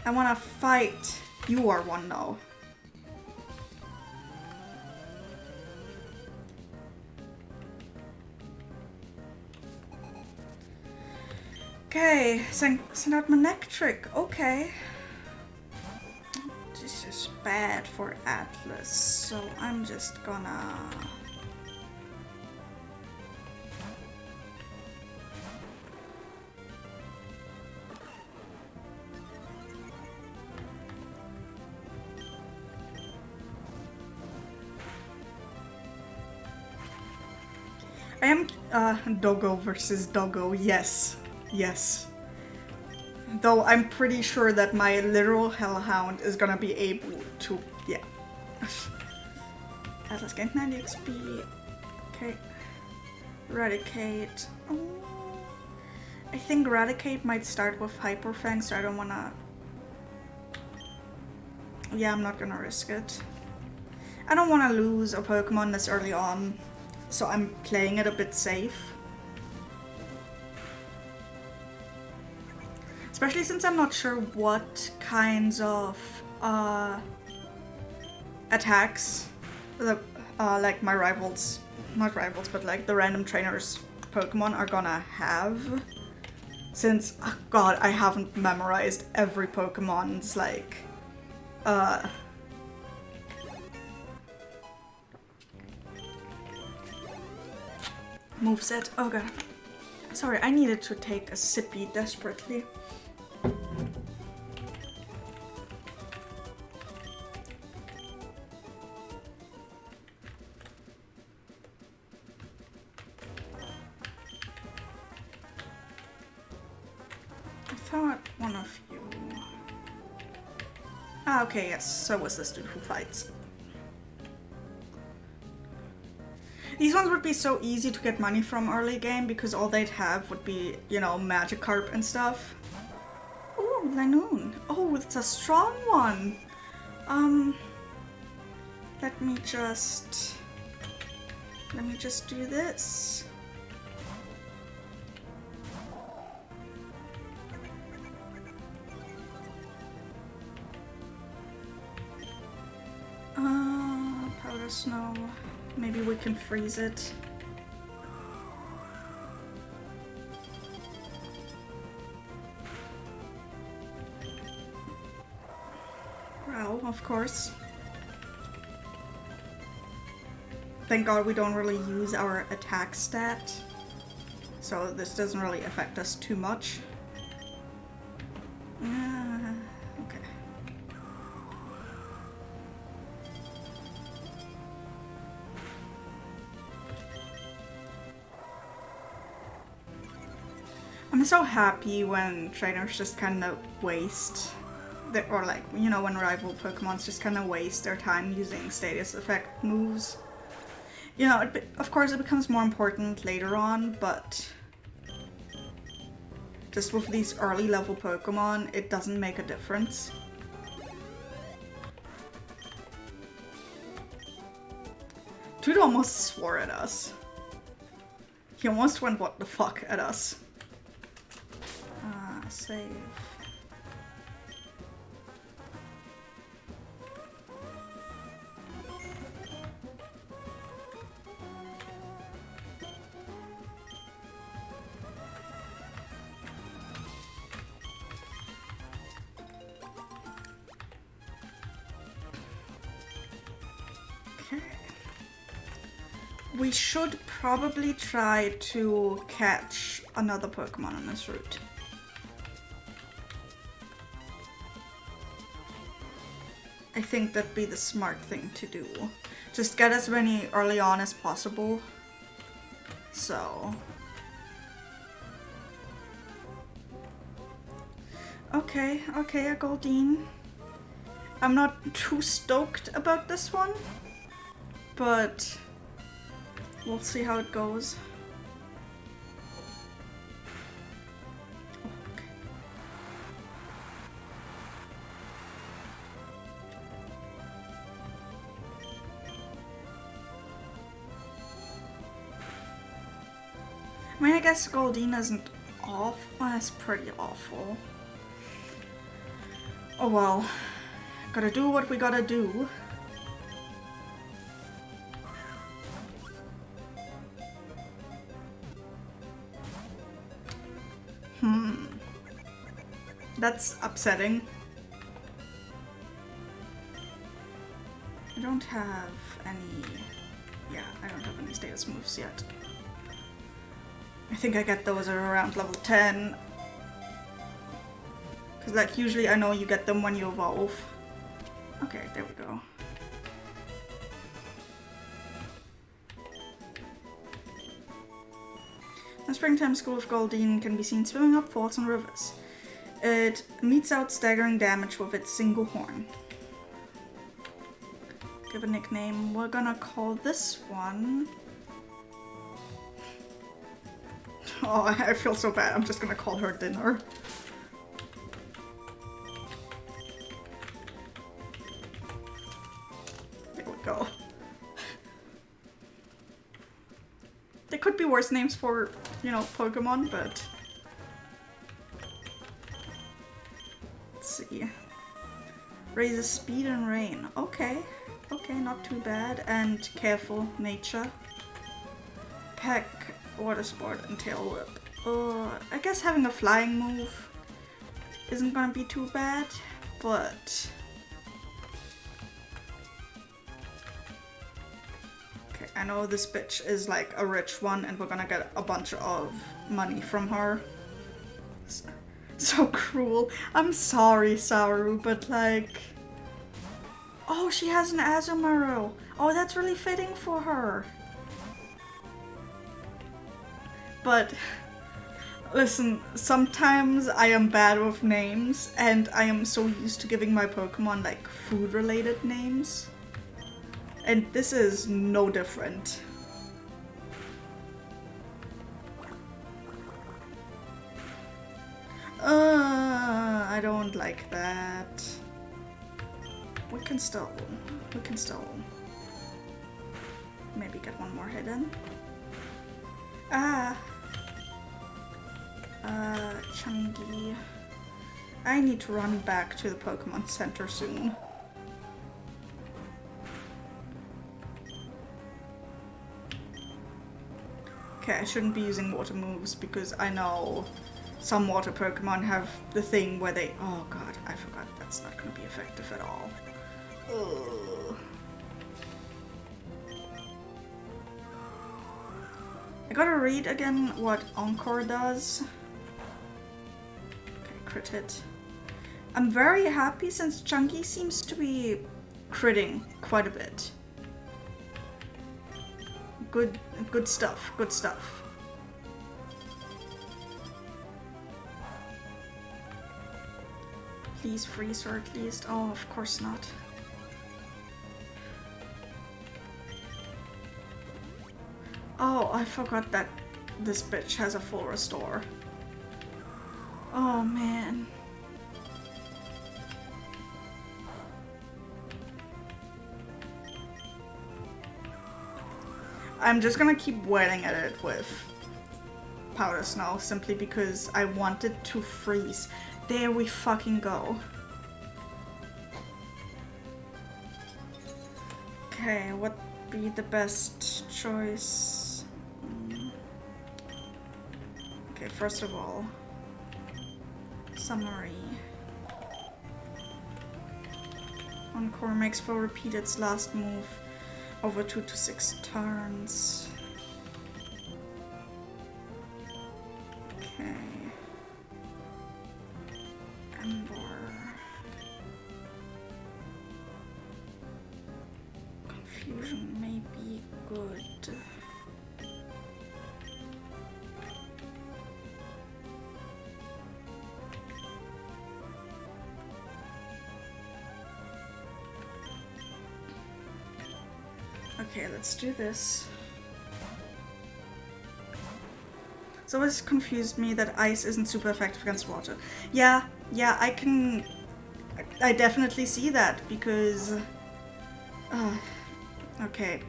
Speaker 1: I wanna fight. You are one though. Okay, send out Manectric. Okay. This is bad for Atlas, so I'm just gonna... I am Doggo versus Doggo, yes. Though I'm pretty sure that my literal Hellhound is gonna be able to, yeah. Atlas gained 90 XP. Okay. Eradicate. Oh. I think Eradicate might start with Hyper Fang, so I don't wanna... Yeah, I'm not gonna risk it. I don't wanna lose a Pokemon this early on, so I'm playing it a bit safe. Especially since I'm not sure what kinds of attacks the like my rivals, not rivals, but like the random trainers Pokemon are gonna have. Since, oh god, I haven't memorized every Pokemon's like moveset. Oh god. Sorry, I needed to take a sippy desperately. I thought one of you... Ah, okay, yes, so was this dude who fights. These ones would be so easy to get money from early game because all they'd have would be, you know, Magikarp and stuff. Ooh, Lanoon. Oh, it's a strong one. Let me just do this. Powder Snow. Maybe we can freeze it. Well, of course. thank god we don't really use our attack stat, so this doesn't really affect us too much. Okay. I'm so happy when trainers just kind of waste, or like, you know, when rival Pokemons just kind of waste their time using status effect moves. You know, of course it becomes more important later on, but just with these early level Pokemon, it doesn't make a difference. Dude almost swore at us. He almost went what the fuck at us. Save. Okay. We should probably try to catch another Pokemon on this route. I think that'd be the smart thing to do. Just get as many early on as possible. So. Okay, a Goldeen. I'm not too stoked about this one, but we'll see how it goes. I mean, I guess Goldeen isn't awful. Well, it's pretty awful. Oh well. Gotta do what we gotta do. That's upsetting. I don't have any... Yeah, I don't have any status moves yet. I think I get those around level 10. Because like usually I know you get them when you evolve. Okay, there we go. The springtime school of Goldeen can be seen swimming up falls and rivers. It meets out staggering damage with its single horn. Give a nickname. We're gonna call this one... Oh, I feel so bad. I'm just gonna call her Dinner. There we go. There could be worse names for, you know, Pokemon, but... Let's see. Raises speed and rain. Okay. Okay, not too bad. And careful nature. Peck, water sport, and tail whip. I guess having a flying move isn't gonna be too bad, but... Okay, I know this bitch is like a rich one and we're gonna get a bunch of money from her. So cruel. I'm sorry, Saru, but like... Oh, she has an Azumarill. Oh, that's really fitting for her. But, listen, sometimes I am bad with names, and I am so used to giving my Pokemon, like, food-related names. And this is no different. I don't like that. We can still maybe get one more hit in. Chungi. I need to run back to the Pokemon Center soon. Okay, I shouldn't be using water moves because I know some water Pokemon have the thing where they... Oh god, I forgot that's not going to be effective at all. Ugh. I gotta read again what Encore does. Okay, crit hit. I'm very happy since Chunky seems to be critting quite a bit. Good stuff, good stuff. Please freeze her at least. Oh, of course not. Oh, I forgot that this bitch has a full restore. Oh man. I'm just gonna keep waiting at it with Powder Snow simply because I want it to freeze. There we fucking go. Okay, what be the best choice? Okay, first of all, summary. Encore makes foe repeat its last move over 2 to 6 turns. Okay. Ember. Confusion may be good. Okay, let's do this. It's always confused me that ice isn't super effective against water. Yeah, I definitely see that because... okay.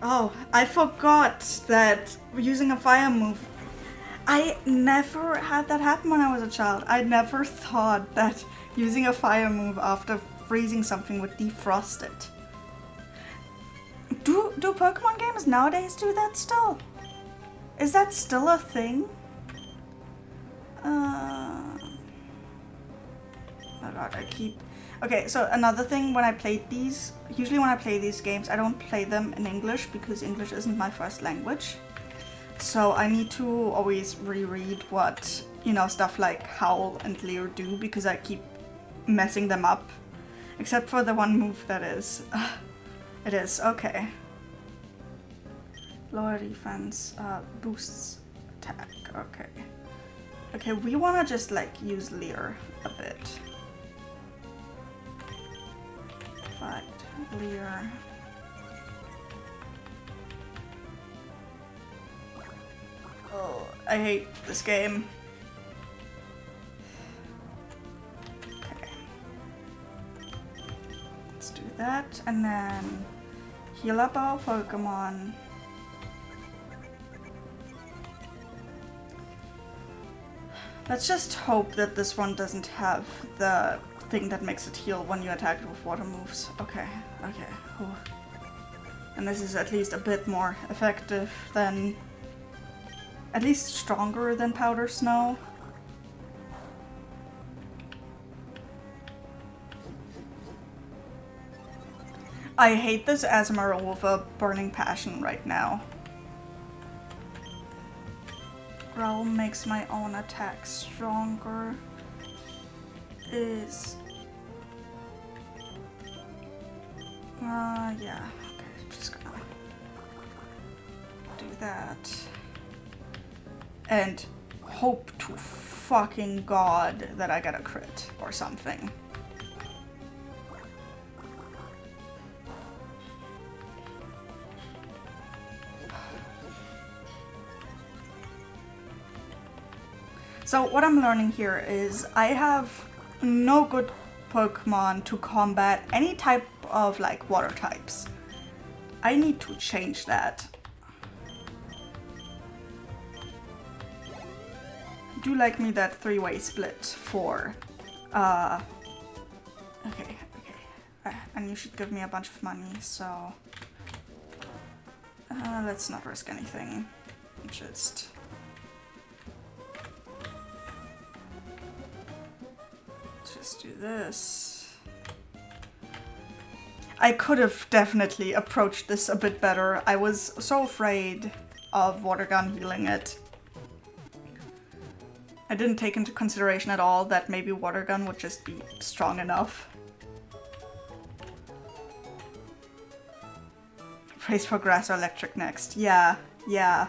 Speaker 1: Oh, I forgot that using a fire move... I never had that happen when I was a child. I never thought that using a fire move after freezing something would defrost it. Do Pokemon games nowadays do that still? Is that still a thing? Oh god, I keep... Okay, so another thing when I played these, usually when I play these games, I don't play them in English because English isn't my first language. So I need to always reread what, you know, stuff like Howl and Leer do because I keep messing them up. Except for the one move that is. It is, okay. Lower defense, boosts attack, okay. Okay, we wanna just like use Leer a bit. Fight, Leer. Oh, I hate this game. Okay. Let's do that, and then heal up our Pokemon. Let's just hope that this one doesn't have the thing that makes it heal when you attack it with water moves. Okay, okay. Ooh. And this is at least a bit more effective than... at least stronger than Powder Snow. I hate this Azumarill with a burning passion right now. Growl makes my own attack stronger. Yeah, okay, just gonna do that. And hope to fucking god that I get a crit or something. So what I'm learning here is I have no good Pokemon to combat any type of like water types. I need to change that. Do like me that three-way split for okay. And you should give me a bunch of money, so let's not risk anything. Just do this. I could have definitely approached this a bit better. I was so afraid of water gun healing it. I didn't take into consideration at all that maybe water gun would just be strong enough. Praise for grass or electric next. Yeah, yeah.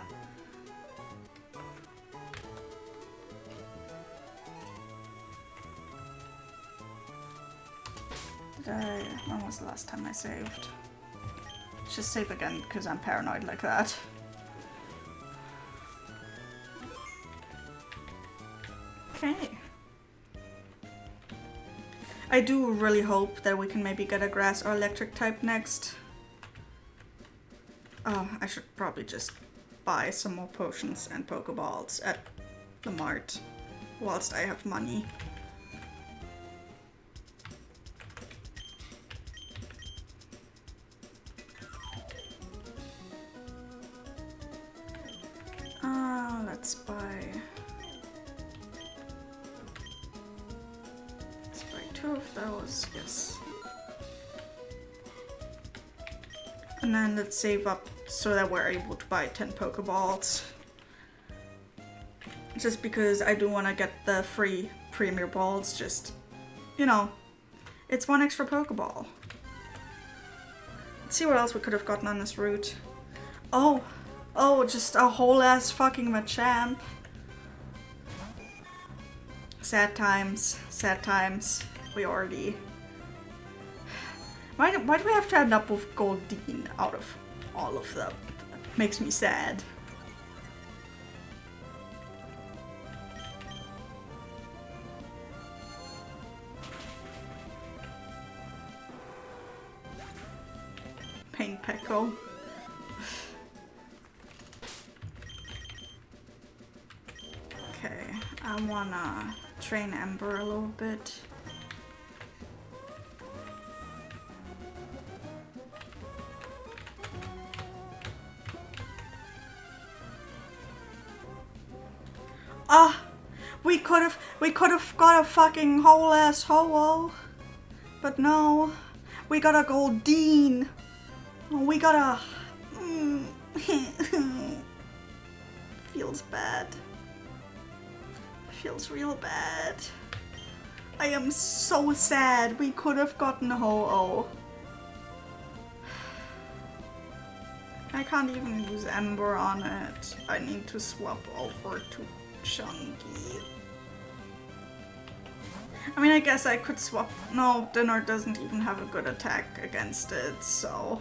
Speaker 1: When was the last time I saved? Let's just save again because I'm paranoid like that. Okay. I do really hope that we can maybe get a grass or electric type next. Oh, I should probably just buy some more potions and Pokeballs at the mart whilst I have money. Let's buy 2 of those, yes. And then let's save up so that we're able to buy 10 Pokeballs. Just because I do want to get the free Premier Balls, just, you know, it's 1 extra Pokeball. Let's see what else we could have gotten on this route. Oh, just a whole ass fucking Machamp. Sad times, sad times. We already... Why do we have to end up with Goldeen out of all of them? Makes me sad. Pain Pecco. Okay, I wanna train Ember a little bit. We could have got a fucking whole ass Ho-Oh, but no, we got a Goldeen. We got a feels bad. Feels real bad. I am so sad. We could have gotten a Ho-Oh. I can't even use Ember on it. I need to swap over to Chunky. I mean, I guess I could swap. No, Dinner doesn't even have a good attack against it, so.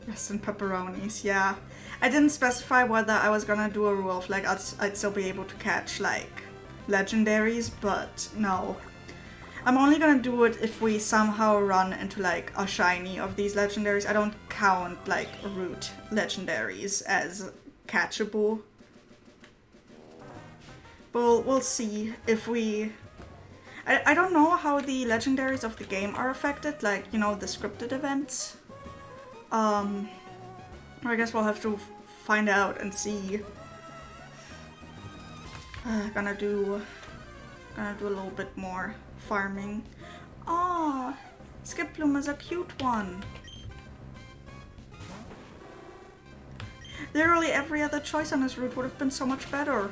Speaker 1: Rest in pepperonis, yeah. I didn't specify whether I was gonna do a rule of like I'd still be able to catch like legendaries, but no. I'm only gonna do it if we somehow run into like a shiny of these legendaries. I don't count like root legendaries as catchable. But we'll see if we... I don't know how the legendaries of the game are affected, like, you know, the scripted events. I guess we'll have to find out and see. Gonna do a little bit more farming. Oh, Skiploom is a cute one. Literally every other choice on this route would have been so much better.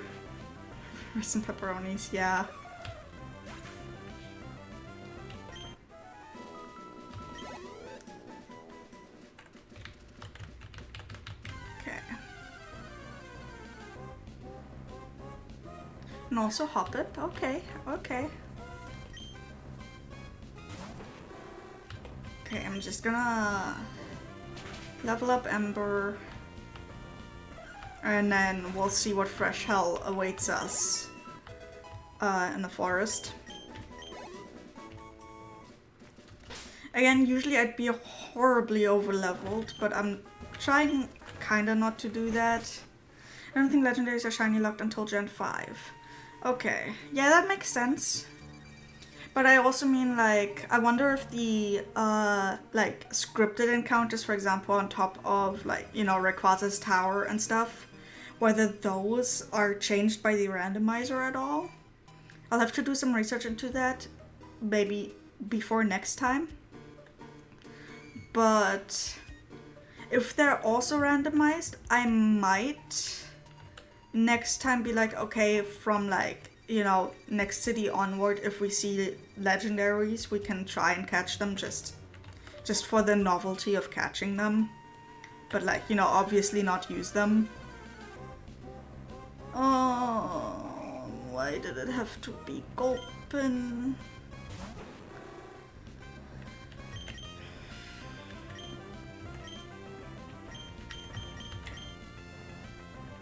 Speaker 1: Rice and pepperonis, yeah. Okay. And also Hoppip, okay, okay. Okay, I'm just gonna level up Ember. And then we'll see what fresh hell awaits us in the forest. Again, usually I'd be horribly over-leveled, but I'm trying kinda not to do that. I don't think legendaries are shiny locked until Gen 5. Okay, yeah, that makes sense. But I also mean, like, I wonder if the, like, scripted encounters, for example, on top of, like, you know, Rayquaza's tower and stuff, whether those are changed by the randomizer at all. I'll have to do some research into that, maybe before next time. but if they're also randomized, I might next time be like, okay, from like, you know, next city onward, if we see legendaries, we can try and catch them just for the novelty of catching them. But like, you know, obviously not use them. Oh, why did it have to be Gulpin?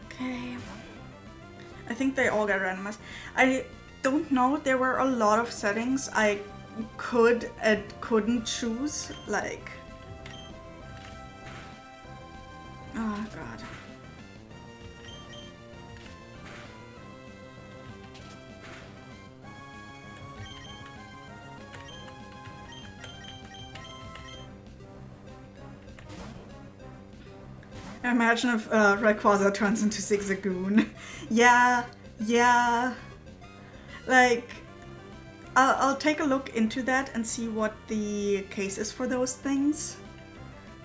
Speaker 1: Okay. I think they all get randomized. I don't know, there were a lot of settings I could and couldn't choose, like... Oh god. Imagine if Rayquaza turns into Zigzagoon. Yeah. Like, I'll take a look into that and see what the case is for those things.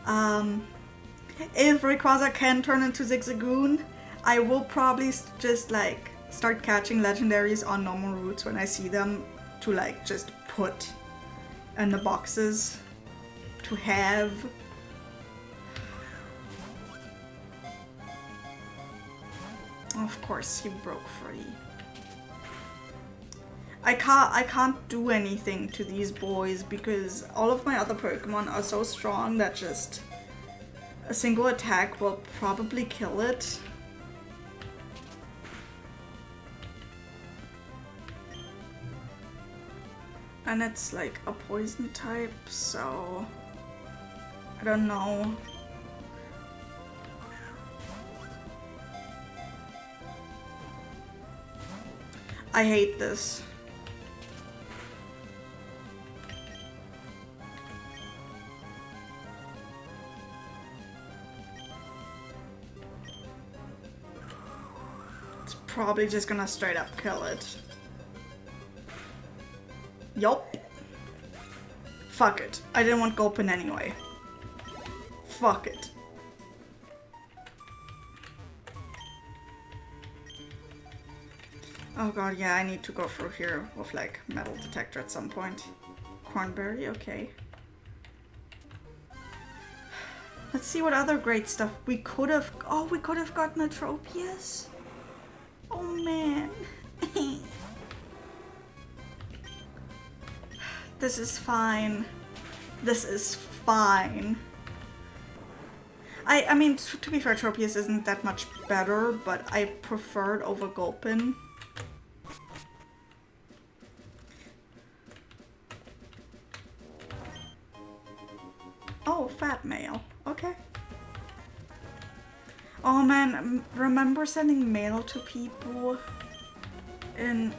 Speaker 1: If Rayquaza can turn into Zigzagoon, I will probably just like start catching legendaries on normal routes when I see them to like just put in the boxes to have. Of course, he broke free. I can't do anything to these boys because all of my other Pokemon are so strong that just a single attack will probably kill it. And it's like a poison type, so I don't know. I hate this. It's probably just gonna straight up kill it. Yup. Fuck it. I didn't want Gulpin anyway. Fuck it. Oh god, yeah, I need to go through here with like metal detector at some point. Cornberry, okay. Let's see what other great stuff we could have. Oh, we could have gotten a Tropius. Oh man. This is fine. This is fine. I mean, to be fair, Tropius isn't that much better, but I prefer it over Gulpin. Oh, fat male. Okay. Oh man, remember sending mail to people in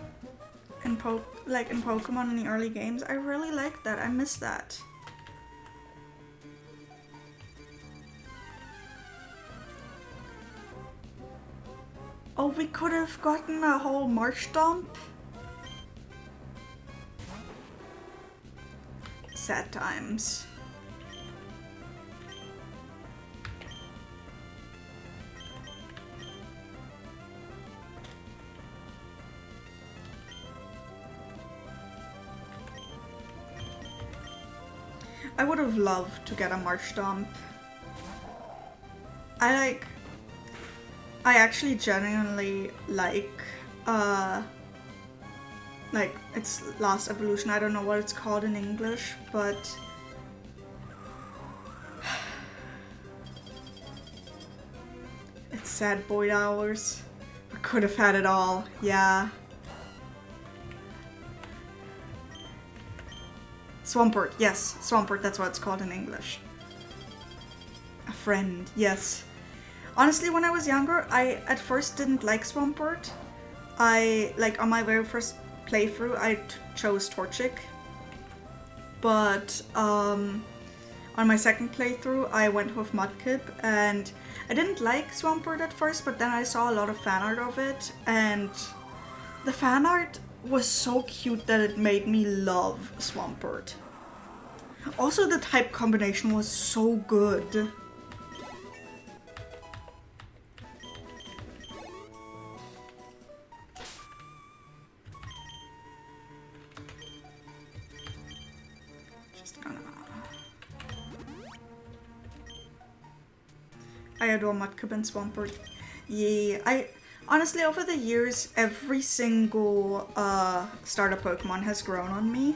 Speaker 1: Pokemon in the early games? I really liked that. I miss that. Oh, we could have gotten a whole Marshtomp. Sad times. I would have loved to get a Marshtomp. I actually genuinely like its last evolution. I don't know what it's called in English, but it's sad boy hours. We could have had it all, yeah. Swampert, yes, Swampert, that's what it's called in English. A friend, yes. Honestly, when I was younger, I at first didn't like Swampert. On my very first playthrough, I chose Torchic. But, on my second playthrough, I went with Mudkip, and I didn't like Swampert at first, but then I saw a lot of fan art of it, and the fan art was so cute that it made me love Swampert. Also, the type combination was so good. I adore Mudkip and Swampert. Yeah, I honestly over the years every single starter Pokemon has grown on me.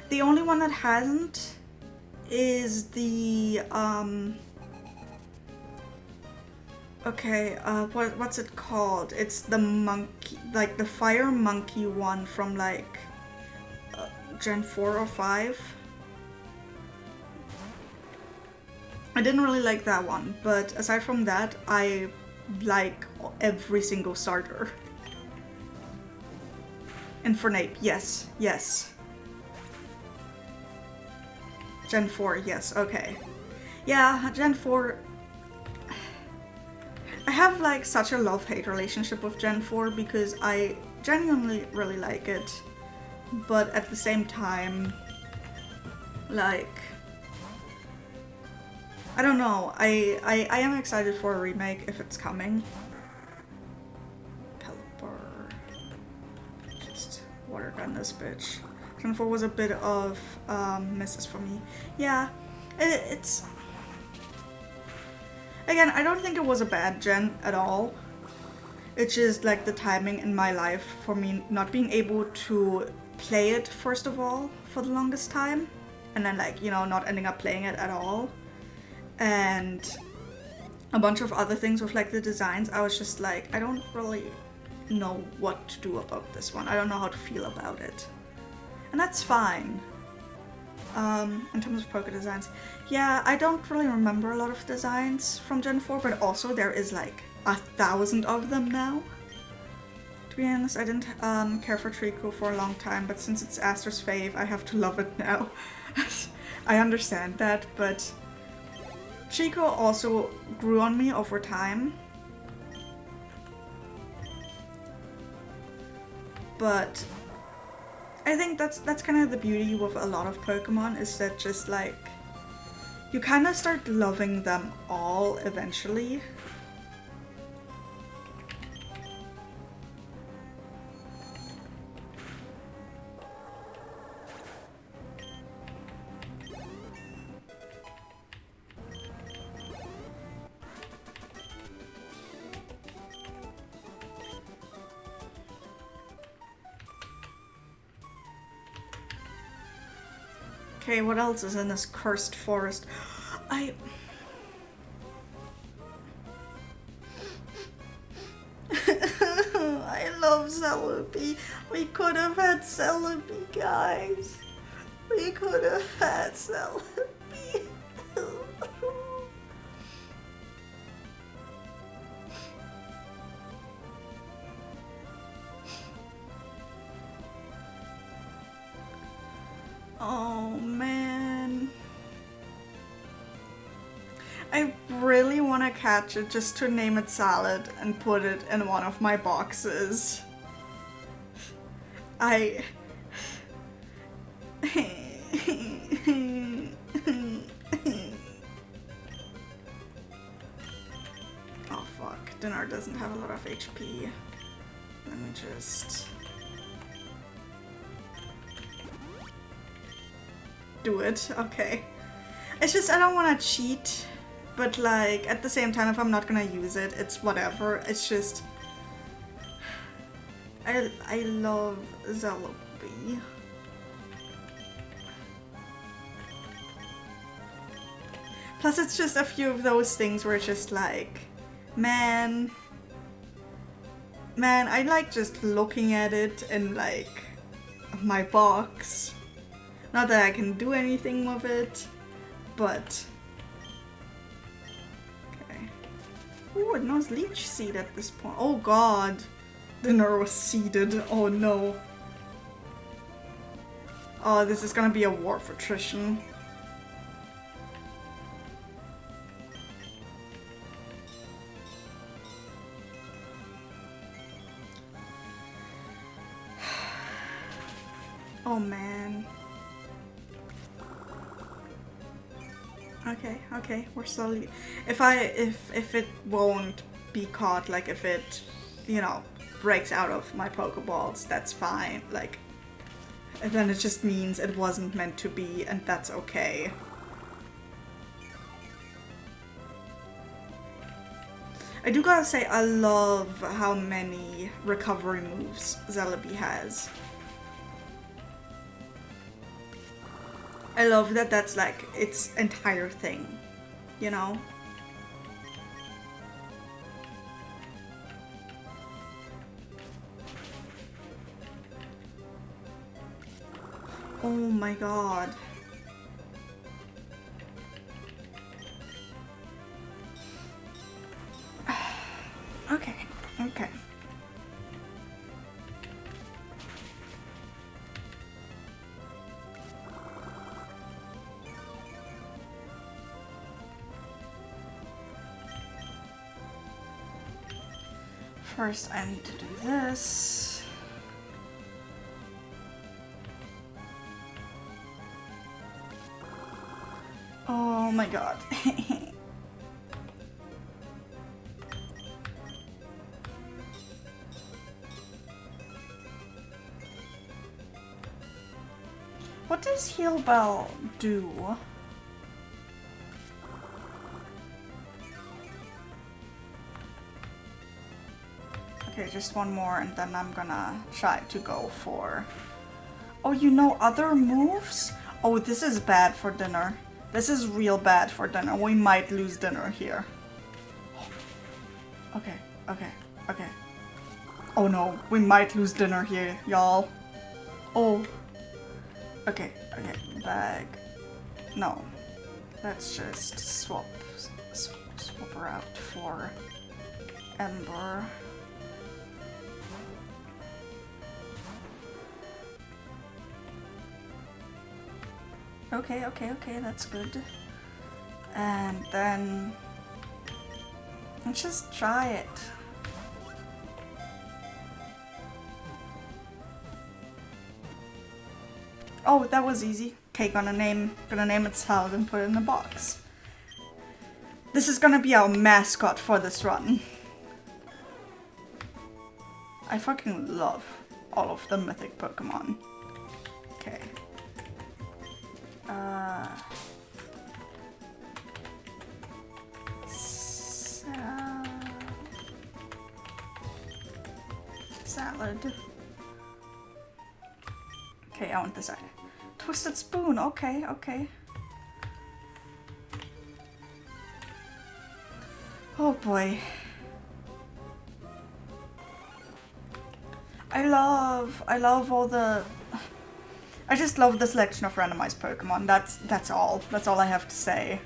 Speaker 1: The only one that hasn't is the what's it called? It's the monkey, like the fire monkey one from like Gen 4 or 5. I didn't really like that one, but aside from that, I like every single starter. Infernape, yes, yes. Gen 4, yes, okay. Yeah, Gen 4... I have like such a love-hate relationship with Gen 4 because I genuinely really like it. But at the same time, like... I don't know, I am excited for a remake if it's coming. Pelipper. Just water gun this bitch. Gen 4 was a bit of misses for me. Yeah, it's... Again, I don't think it was a bad gen at all. It's just like the timing in my life for me not being able to play it first of all for the longest time. And then like, you know, not ending up playing it at all. And a bunch of other things with like the designs, I was just like, I don't really know what to do about this one. I don't know how to feel about it. And that's fine. In terms of Poké designs. Yeah, I don't really remember a lot of designs from Gen 4, but also there is like 1,000 of them now. To be honest, I didn't care for Trico for a long time, but since it's Aster's fave, I have to love it now. I understand that, but Chico also grew on me over time. But I think that's kind of the beauty with a lot of Pokemon, is that just like you kind of start loving them all eventually. Okay, what else is in this cursed forest? I love Celebi. We could have had Celebi, guys. We could have had Celebi. Oh man. I really want to catch it just to name it Salad and put it in one of my boxes. Oh fuck, Dinar doesn't have a lot of HP. Let me just... do it, okay. It's just I don't want to cheat, but like at the same time if I'm not gonna use it, it's whatever. It's just I love Celebi. Plus it's just a few of those things where it's just like, man, I like just looking at it in like my box. Not that I can do anything with it, but... Okay. Ooh, it knows Leech Seed at this point. Oh god! The Dinar was seeded. Oh no. Oh, this is gonna be a war for attrition. Oh man. Okay, we're slowly... If it won't be caught, like if it, you know, breaks out of my Pokeballs, that's fine. Like, and then it just means it wasn't meant to be, and that's okay. I do gotta say, I love how many recovery moves Celebi has. I love that that's like its entire thing, you know? Oh my god. Okay. First, I need to do this. Oh my god. What does Heal Bell do? Okay, just one more and then I'm gonna try to go for... Oh, you know other moves? Oh, this is bad for dinner. This is real bad for dinner. We might lose dinner here. Okay. Oh no, we might lose dinner here, y'all. Oh. Okay, bag. No. Let's just swap her out for Ember. Okay, that's good. And then let's just try it. Oh, that was easy. Okay, gonna name its salad and put it in a box. This is gonna be our mascot for this run. I fucking love all of the mythic Pokemon. Okay. Salad. Okay, I want this side. Twisted Spoon, okay. Oh boy. I love all the... I just love the selection of randomized Pokemon. That's all. That's all I have to say.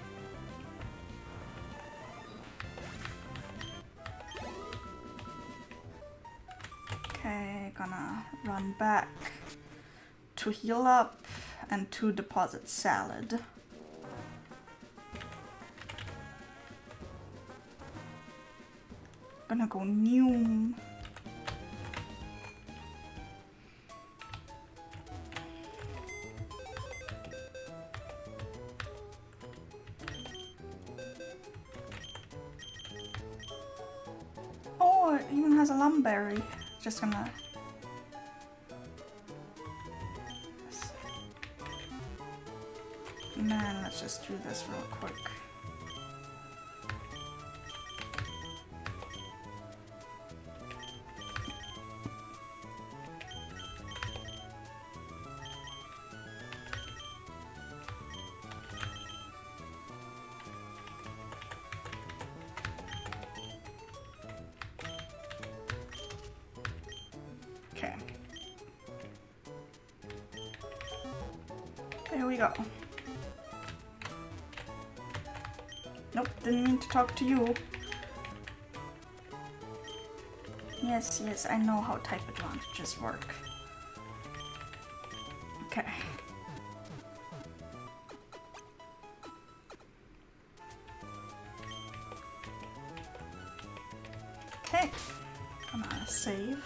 Speaker 1: Okay, gonna run back to heal up and to deposit salad. Gonna go Noom. Oh, it even has a Lumberry. Just gonna... Man, let's just do this real quick. Okay. There we go. Nope, didn't mean to talk to you. Yes, I know how type advantages work. Okay. Okay, I'm gonna save.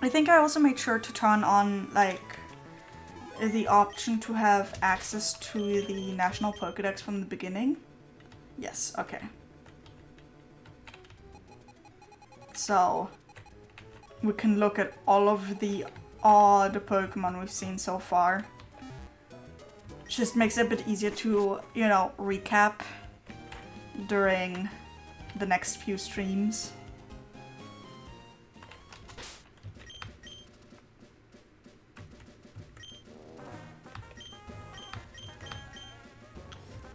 Speaker 1: I think I also made sure to turn on, like, the option to have access to the National Pokédex from the beginning? Yes, okay. So, we can look at all of the odd Pokemon we've seen so far. Just makes it a bit easier to, you know, recap during the next few streams.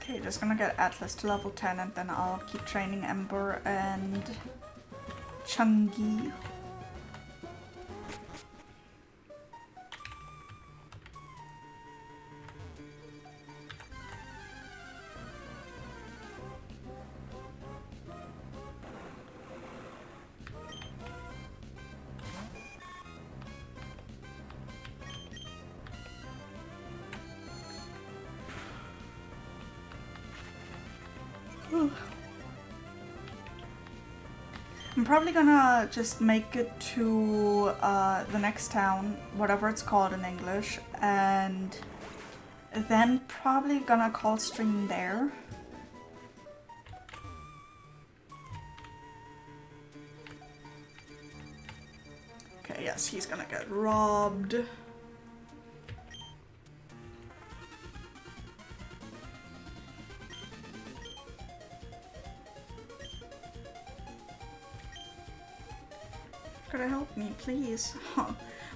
Speaker 1: Okay, just gonna get Atlas to level 10 and then I'll keep training Ember and Chungi. I'm probably gonna just make it to the next town, whatever it's called in English, and then probably gonna call stream there. Okay, yes, he's gonna get robbed. Could you help me, please?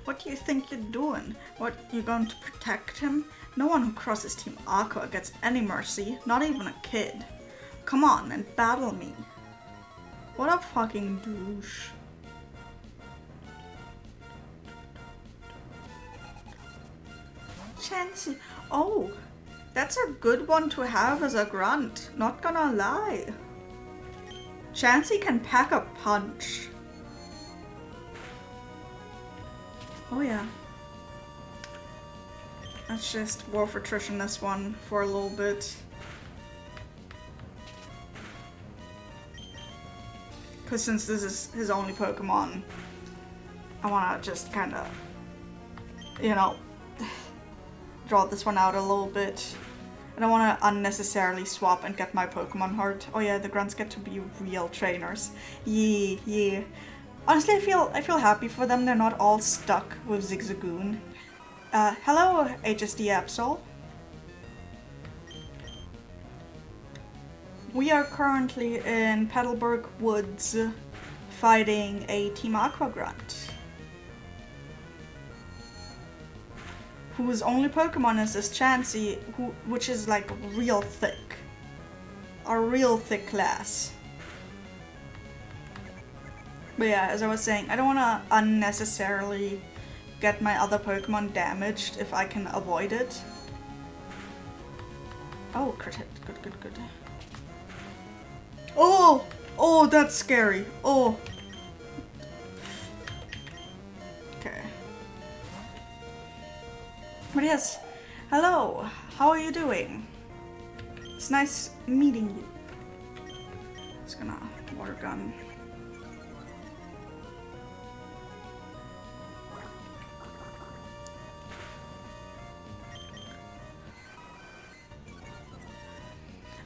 Speaker 1: What do you think you're doing? What, you're going to protect him? No one who crosses Team Aqua gets any mercy, not even a kid. Come on and battle me. What a fucking douche. Chansey. Oh, that's a good one to have as a grunt, not gonna lie. Chansey can pack a punch. Oh yeah. Let's just war for attrition this one for a little bit. Because since this is his only Pokemon, I want to just kind of, you know, draw this one out a little bit. I don't want to unnecessarily swap and get my Pokemon hurt. Oh yeah, the grunts get to be real trainers. Yeah, yeah. Honestly, I feel happy for them. They're not all stuck with Zigzagoon. Hello, HSD Absol. We are currently in Petalburg Woods fighting a Team Aqua grunt, whose only Pokemon is this Chansey, which is like real thick. A real thick class. But yeah, as I was saying, I don't want to unnecessarily get my other Pokemon damaged if I can avoid it. Oh, crit hit. Good, good, good. Oh! Oh, that's scary. Oh. Okay. But yes, hello. How are you doing? It's nice meeting you. Just gonna water gun.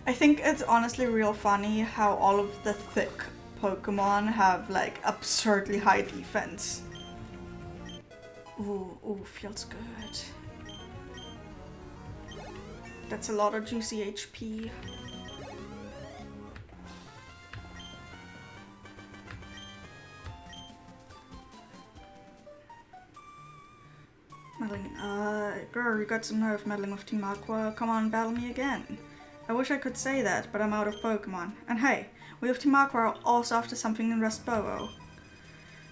Speaker 1: I think it's honestly real funny how all of the thick Pokemon have like absurdly high defense. Ooh, ooh, feels good. That's a lot of juicy HP. Meddling, girl, you got some nerve meddling with Team Aqua. Come on, battle me again. I wish I could say that, but I'm out of Pokemon. And hey, we of Team Aqua are also after something in Restboro.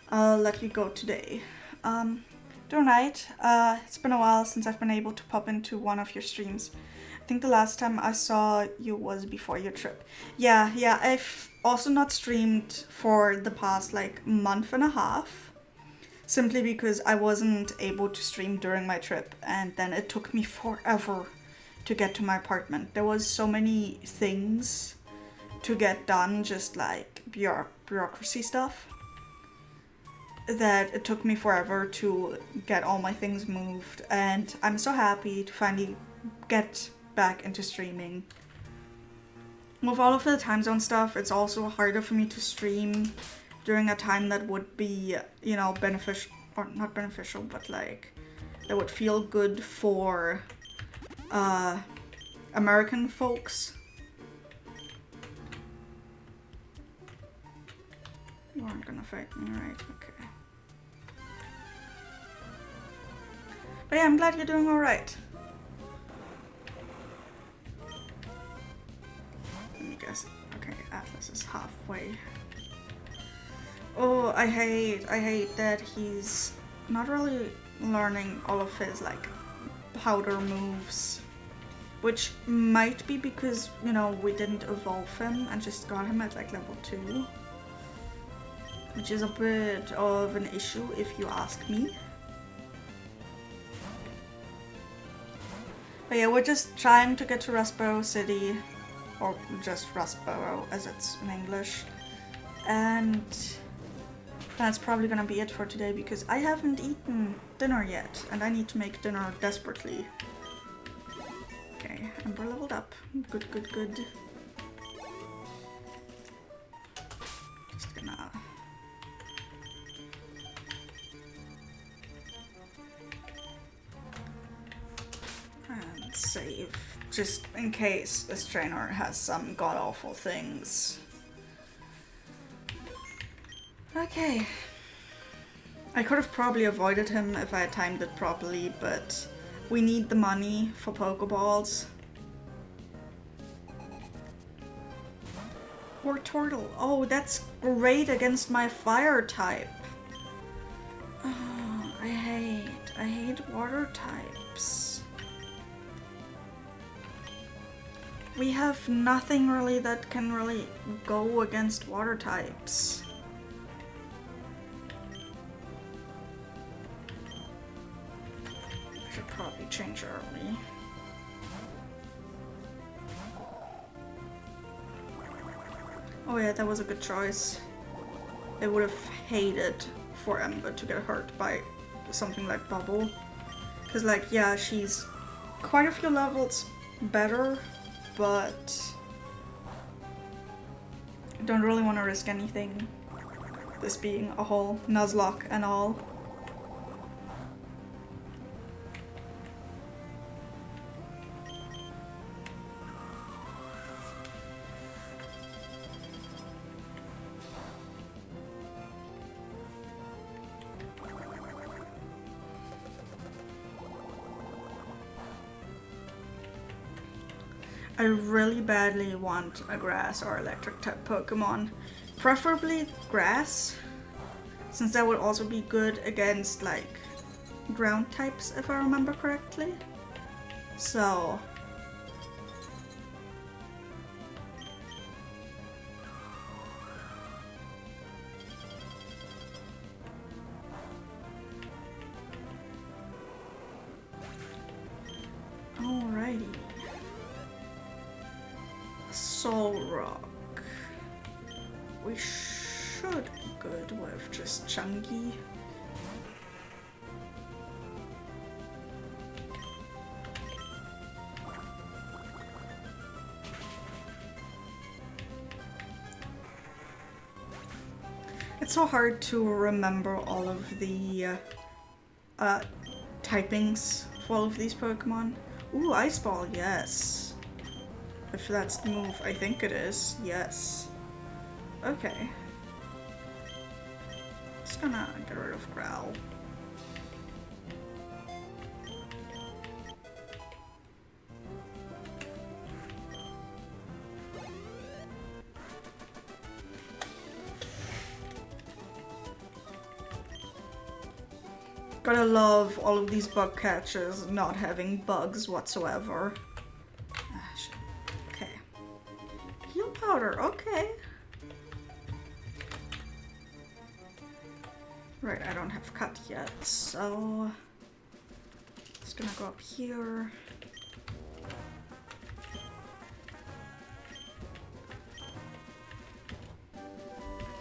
Speaker 1: I'll let you go today. Doing right. It's been a while since I've been able to pop into one of your streams. I think the last time I saw you was before your trip. Yeah, I've also not streamed for the past like month and a half. Simply because I wasn't able to stream during my trip, and then it took me forever to get to my apartment. There was so many things to get done, just like bureaucracy stuff. that it took me forever to get all my things moved, and I'm so happy to finally get back into streaming. With all of the time zone stuff, it's also harder for me to stream during a time that would be, you know, beneficial, or not beneficial, but like, that would feel good for American folks. You aren't gonna fight me, right? Okay. But yeah, I'm glad you're doing alright. Let me guess. Okay, Atlas is halfway. Oh, I hate that he's not really learning all of his, like, powder moves. Which might be because, you know, we didn't evolve him and just got him at, like, level 2. Which is a bit of an issue, if you ask me. But yeah, we're just trying to get to Rustboro City, or just Rustboro as it's in English. And that's probably gonna be it for today because I haven't eaten dinner yet and I need to make dinner desperately. Okay, Ember leveled up. Good, good, good. Just gonna... and save, just in case this trainer has some god-awful things. Okay. I could have probably avoided him if I had timed it properly, but we need the money for Pokeballs. Or Turtle. Oh, that's great against my fire type. Oh, I hate water types. We have nothing really that can really go against water types. I should probably change early. Oh yeah, that was a good choice. I would have hated for Ember to get hurt by something like Bubble. Because, like, yeah, she's quite a few levels better, but I don't really want to risk anything. This being a whole Nuzlocke and all. I really badly want a grass or electric type Pokemon. Preferably grass, since that would also be good against like ground types if I remember correctly. So alrighty. Soul Rock. We should be good with just Chunky. It's so hard to remember all of the typings for all of these Pokemon. Ooh, Ice Ball, yes. If that's the move, I think it is. Yes. Okay. Just gonna get rid of Growl. Gotta love all of these bug catchers not having bugs whatsoever. Ah, shit. Okay. Heal powder, okay. Right, I don't have cut yet, so just gonna go up here.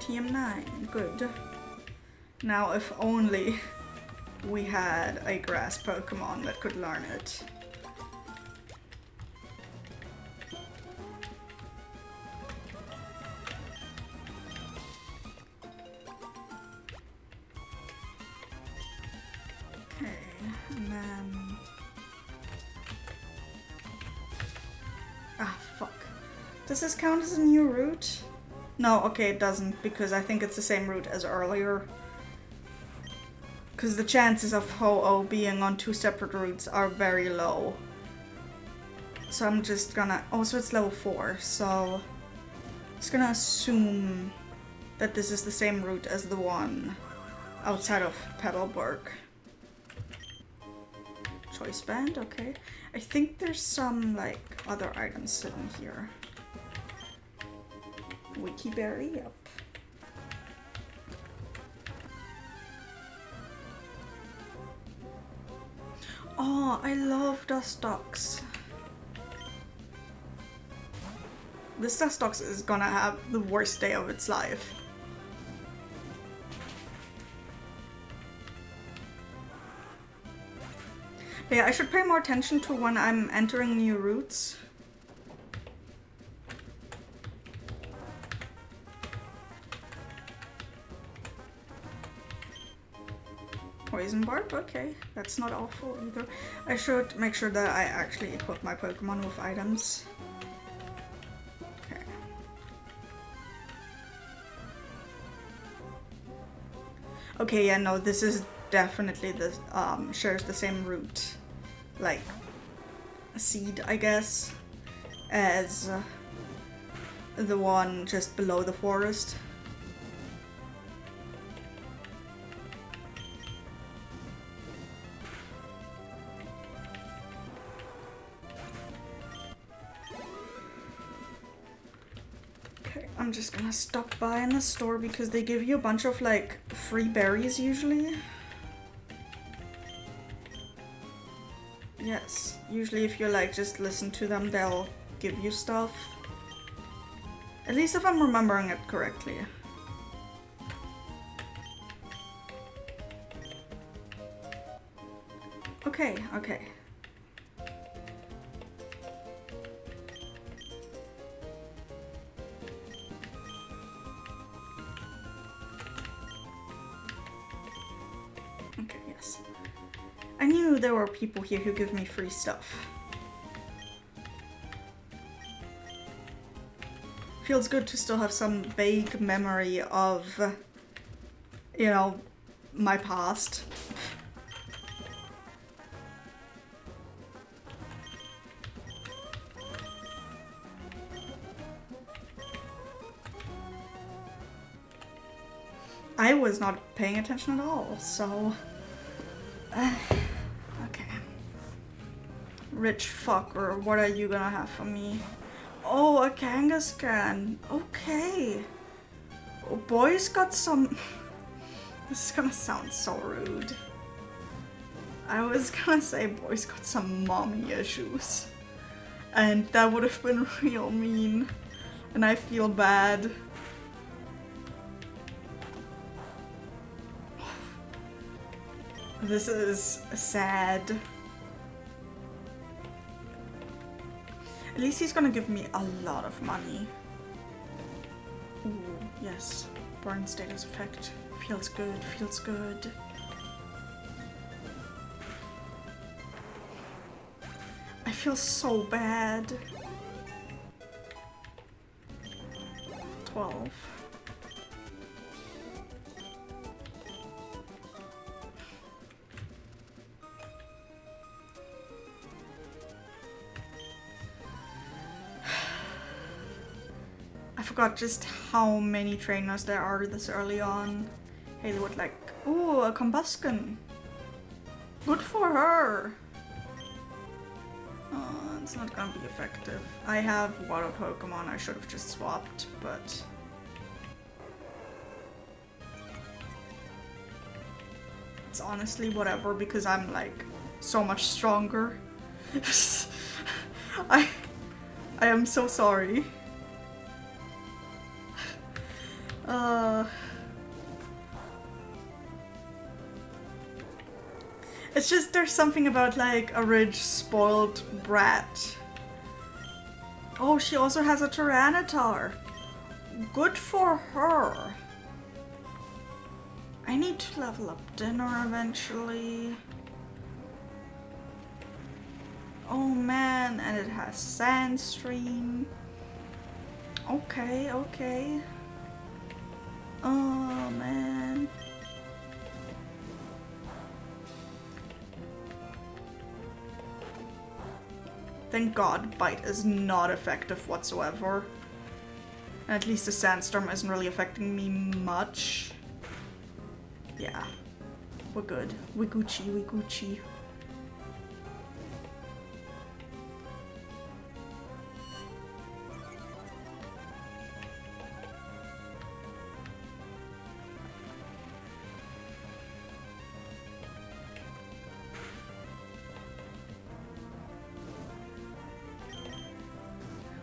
Speaker 1: TM9, good. Now, if only we had a grass Pokemon that could learn it. Okay, and then... Ah, fuck. Does this count as a new route? No, okay, it doesn't, because I think it's the same route as earlier. Because the chances of Ho-Oh being on 2 separate routes are very low. So I'm just gonna... Oh, so it's level 4, so... Just gonna assume that this is the same route as the one outside of Petalburg. Choice band, okay. I think there's some, like, other items sitting here. Wikiberry, yep. Oh, I love Dustox. This Dustox is gonna have the worst day of its life. But yeah, I should pay more attention to when I'm entering new routes. Poison Barb, okay. That's not awful either. I should make sure that I actually equip my Pokemon with items. Okay. Okay, yeah, no, this is definitely the, shares the same route. Like, a seed, I guess, as the one just below the forest. I'm just gonna stop by in the store because they give you a bunch of like free berries usually. Yes, usually if you like just listen to them, they'll give you stuff. At least if I'm remembering it correctly. Okay, okay. Okay, yes. I knew there were people here who give me free stuff. Feels good to still have some vague memory of, you know, my past. I was not paying attention at all, so... okay. Rich fucker, what are you gonna have for me? Oh, a Kangaskhan. Okay. Oh, boy's got some... This is gonna sound so rude. I was gonna say boy's got some mommy issues. And that would have been real mean. And I feel bad. This is sad. At least he's gonna give me a lot of money. Ooh, yes. Burn status effect. Feels good, feels good. I feel so bad. 12. I forgot just how many trainers there are this early on. Haley would like, ooh, a Combusken. Good for her. It's not gonna be effective. I have water Pokemon I should have just swapped, but... It's honestly whatever because I'm like so much stronger. I am so sorry. It's just there's something about like a rich, spoiled brat. Oh, she also has a Tyranitar. Good for her. I need to level up dinner eventually. Oh man, and it has Sandstream. Okay, okay. Oh man. Thank God Bite is not effective whatsoever. At least the Sandstorm isn't really affecting me much. Yeah. We're good. We Gucci, we Gucci.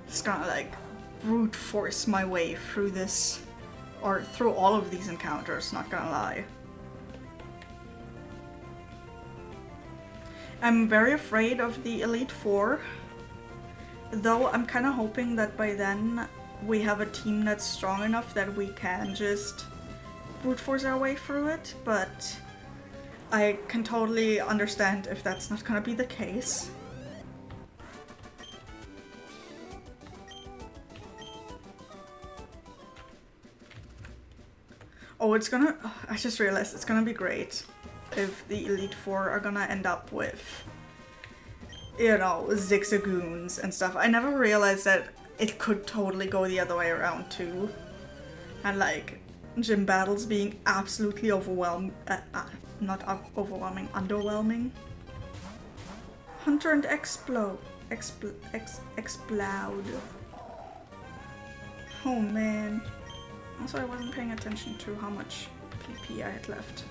Speaker 1: Just gonna like brute force my way through this, or through all of these encounters, not gonna lie. I'm very afraid of the Elite Four, though I'm kind of hoping that by then we have a team that's strong enough that we can just brute force our way through it, but I can totally understand if that's not gonna be the case. Oh, it's gonna... Oh, I just realized it's gonna be great if the Elite Four are gonna end up with, you know, Zigzagoons and stuff. I never realized that it could totally go the other way around too. And like, gym battles being absolutely overwhelming... not overwhelming, underwhelming. Hunter and Explode. Explode. Oh man. Also, I wasn't paying attention to how much PP I had left.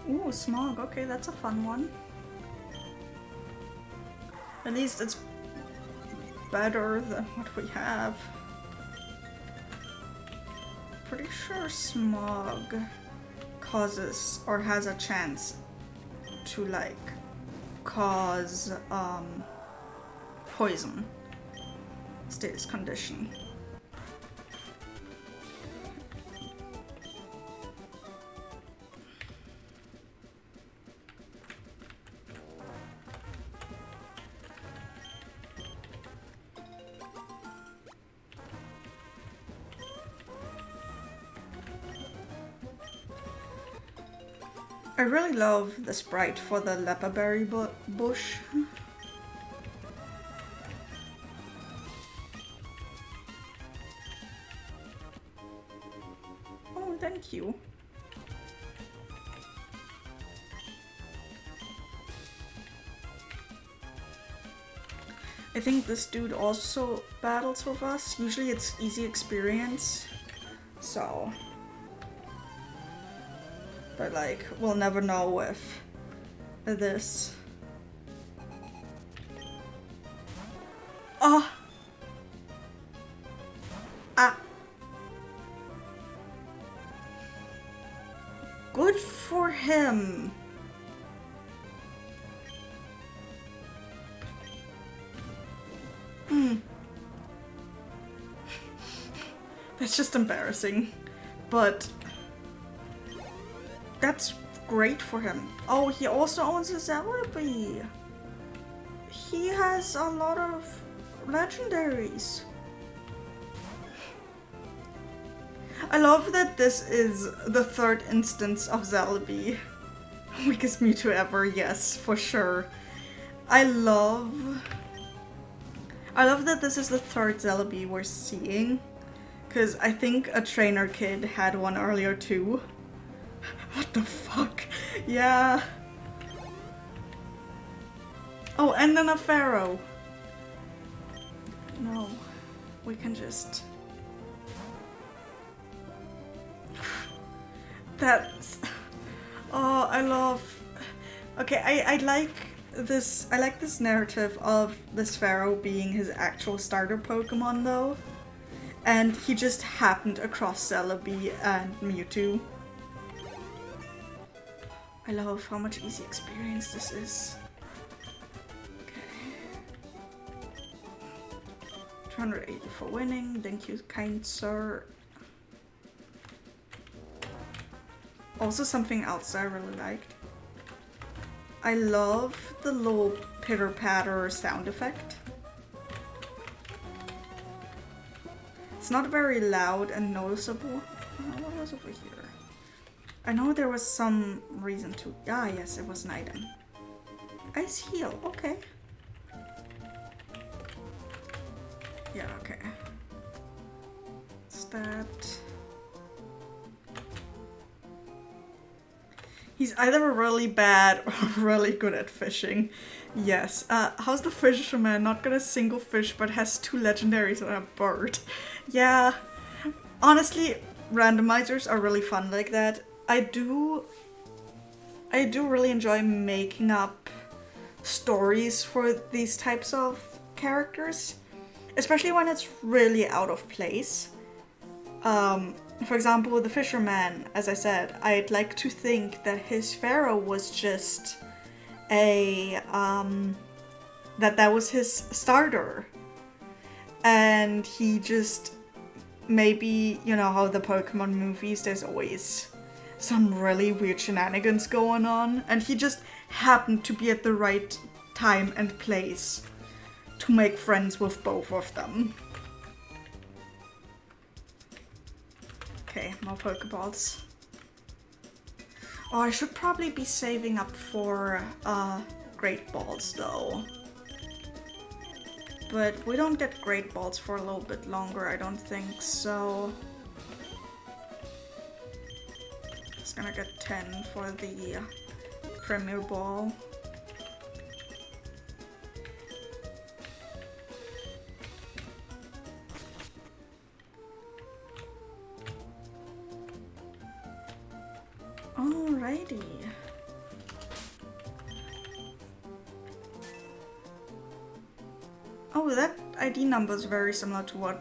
Speaker 1: Ooh, Smog. Okay, that's a fun one. At least it's better than what we have. Pretty sure Smog causes, or has a chance to like cause poison. Status condition. I really love the sprite for the leperberry bush. Oh, thank you. I think this dude also battles with us. Usually it's easy experience, so... But like, we'll never know with this. Oh! Ah! Good for him! That's just embarrassing. But... that's great for him. Oh, he also owns a Celebi. He has a lot of legendaries. I love that this is the third instance of Celebi. Weakest Mewtwo ever, yes, for sure. I love that this is the third Celebi we're seeing. Because I think a trainer kid had one earlier too. What the fuck? Yeah. Oh, and then a Pharaoh. No. We can just... That's... Oh, I love... Okay, I like this narrative of this Pharaoh being his actual starter Pokemon though. And he just happened across Celebi and Mewtwo. I love how much easy experience this is. Okay. 280 for winning. Thank you, kind sir. Also something else I really liked. I love the little pitter-patter sound effect. It's not very loud and noticeable. What was over here? I know there was some reason to... Ah, yes, it was an item. Ice heal, okay. Yeah, okay. What's that? He's either really bad or really good at fishing. Yes. How's the fisherman? Not got a single fish, but has 2 legendaries and a bird. Yeah. Honestly, randomizers are really fun like that. I do really enjoy making up stories for these types of characters. Especially when it's really out of place. For example, the fisherman, as I said, I'd like to think that his Pharaoh was just a, that was his starter. And he just, maybe, you know how the Pokemon movies, there's always some really weird shenanigans going on. And he just happened to be at the right time and place to make friends with both of them. Okay, more Pokeballs. Oh, I should probably be saving up for Great Balls though. But we don't get Great Balls for a little bit longer, I don't think, so... Just gonna get 10 for the Premier Ball. Alrighty. Oh, that ID number is very similar to what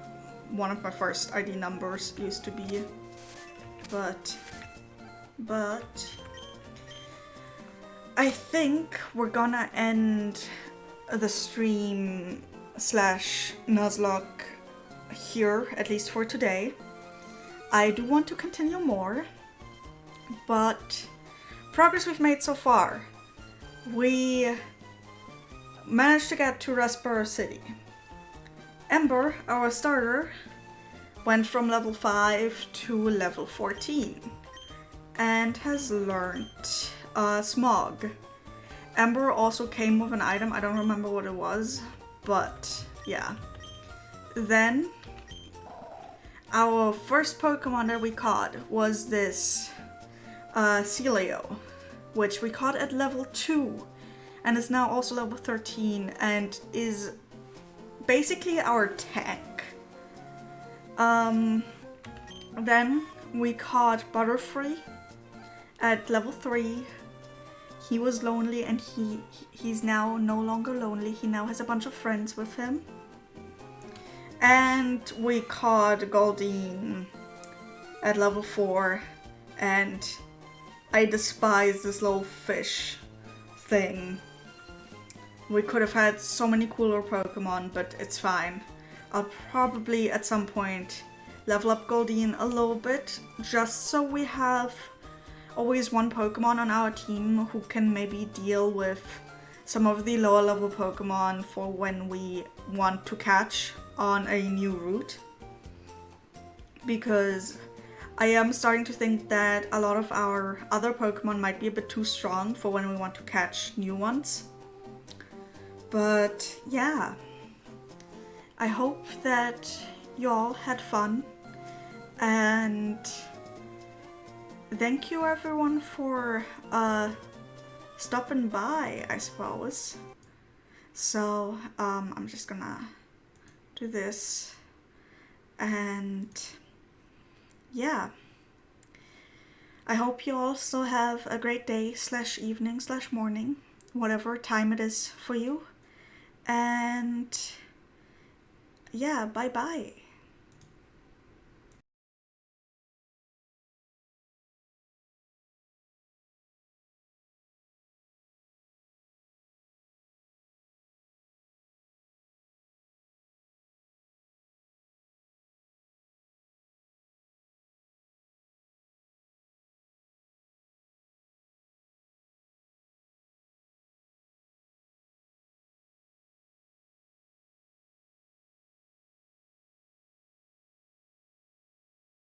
Speaker 1: one of my first ID numbers used to be. But I think we're gonna end the stream slash Nuzlocke here, at least for today. I do want to continue more. But progress we've made so far. We managed to get to Rustboro City. Ember, our starter, went from level 5 to level 14 and has learned Smog. Ember also came with an item, I don't remember what it was, but yeah. Then our first Pokemon that we caught was this Celio, which we caught at level 2 and is now also level 13 and is basically our tank. Then we caught Butterfree at level 3. He was lonely and he's now no longer lonely. He now has a bunch of friends with him. And we caught Goldeen at level 4 and I despise this little fish thing. We could have had so many cooler Pokemon, but it's fine. I'll probably at some point level up Goldeen a little bit, just so we have always one Pokemon on our team who can maybe deal with some of the lower level Pokemon for when we want to catch on a new route. Because I am starting to think that a lot of our other Pokemon might be a bit too strong for when we want to catch new ones. But yeah, I hope that you all had fun, and thank you everyone for stopping by, I suppose. So I'm just gonna do this, and yeah, I hope you all still have a great day / evening / morning, whatever time it is for you. And yeah, bye bye.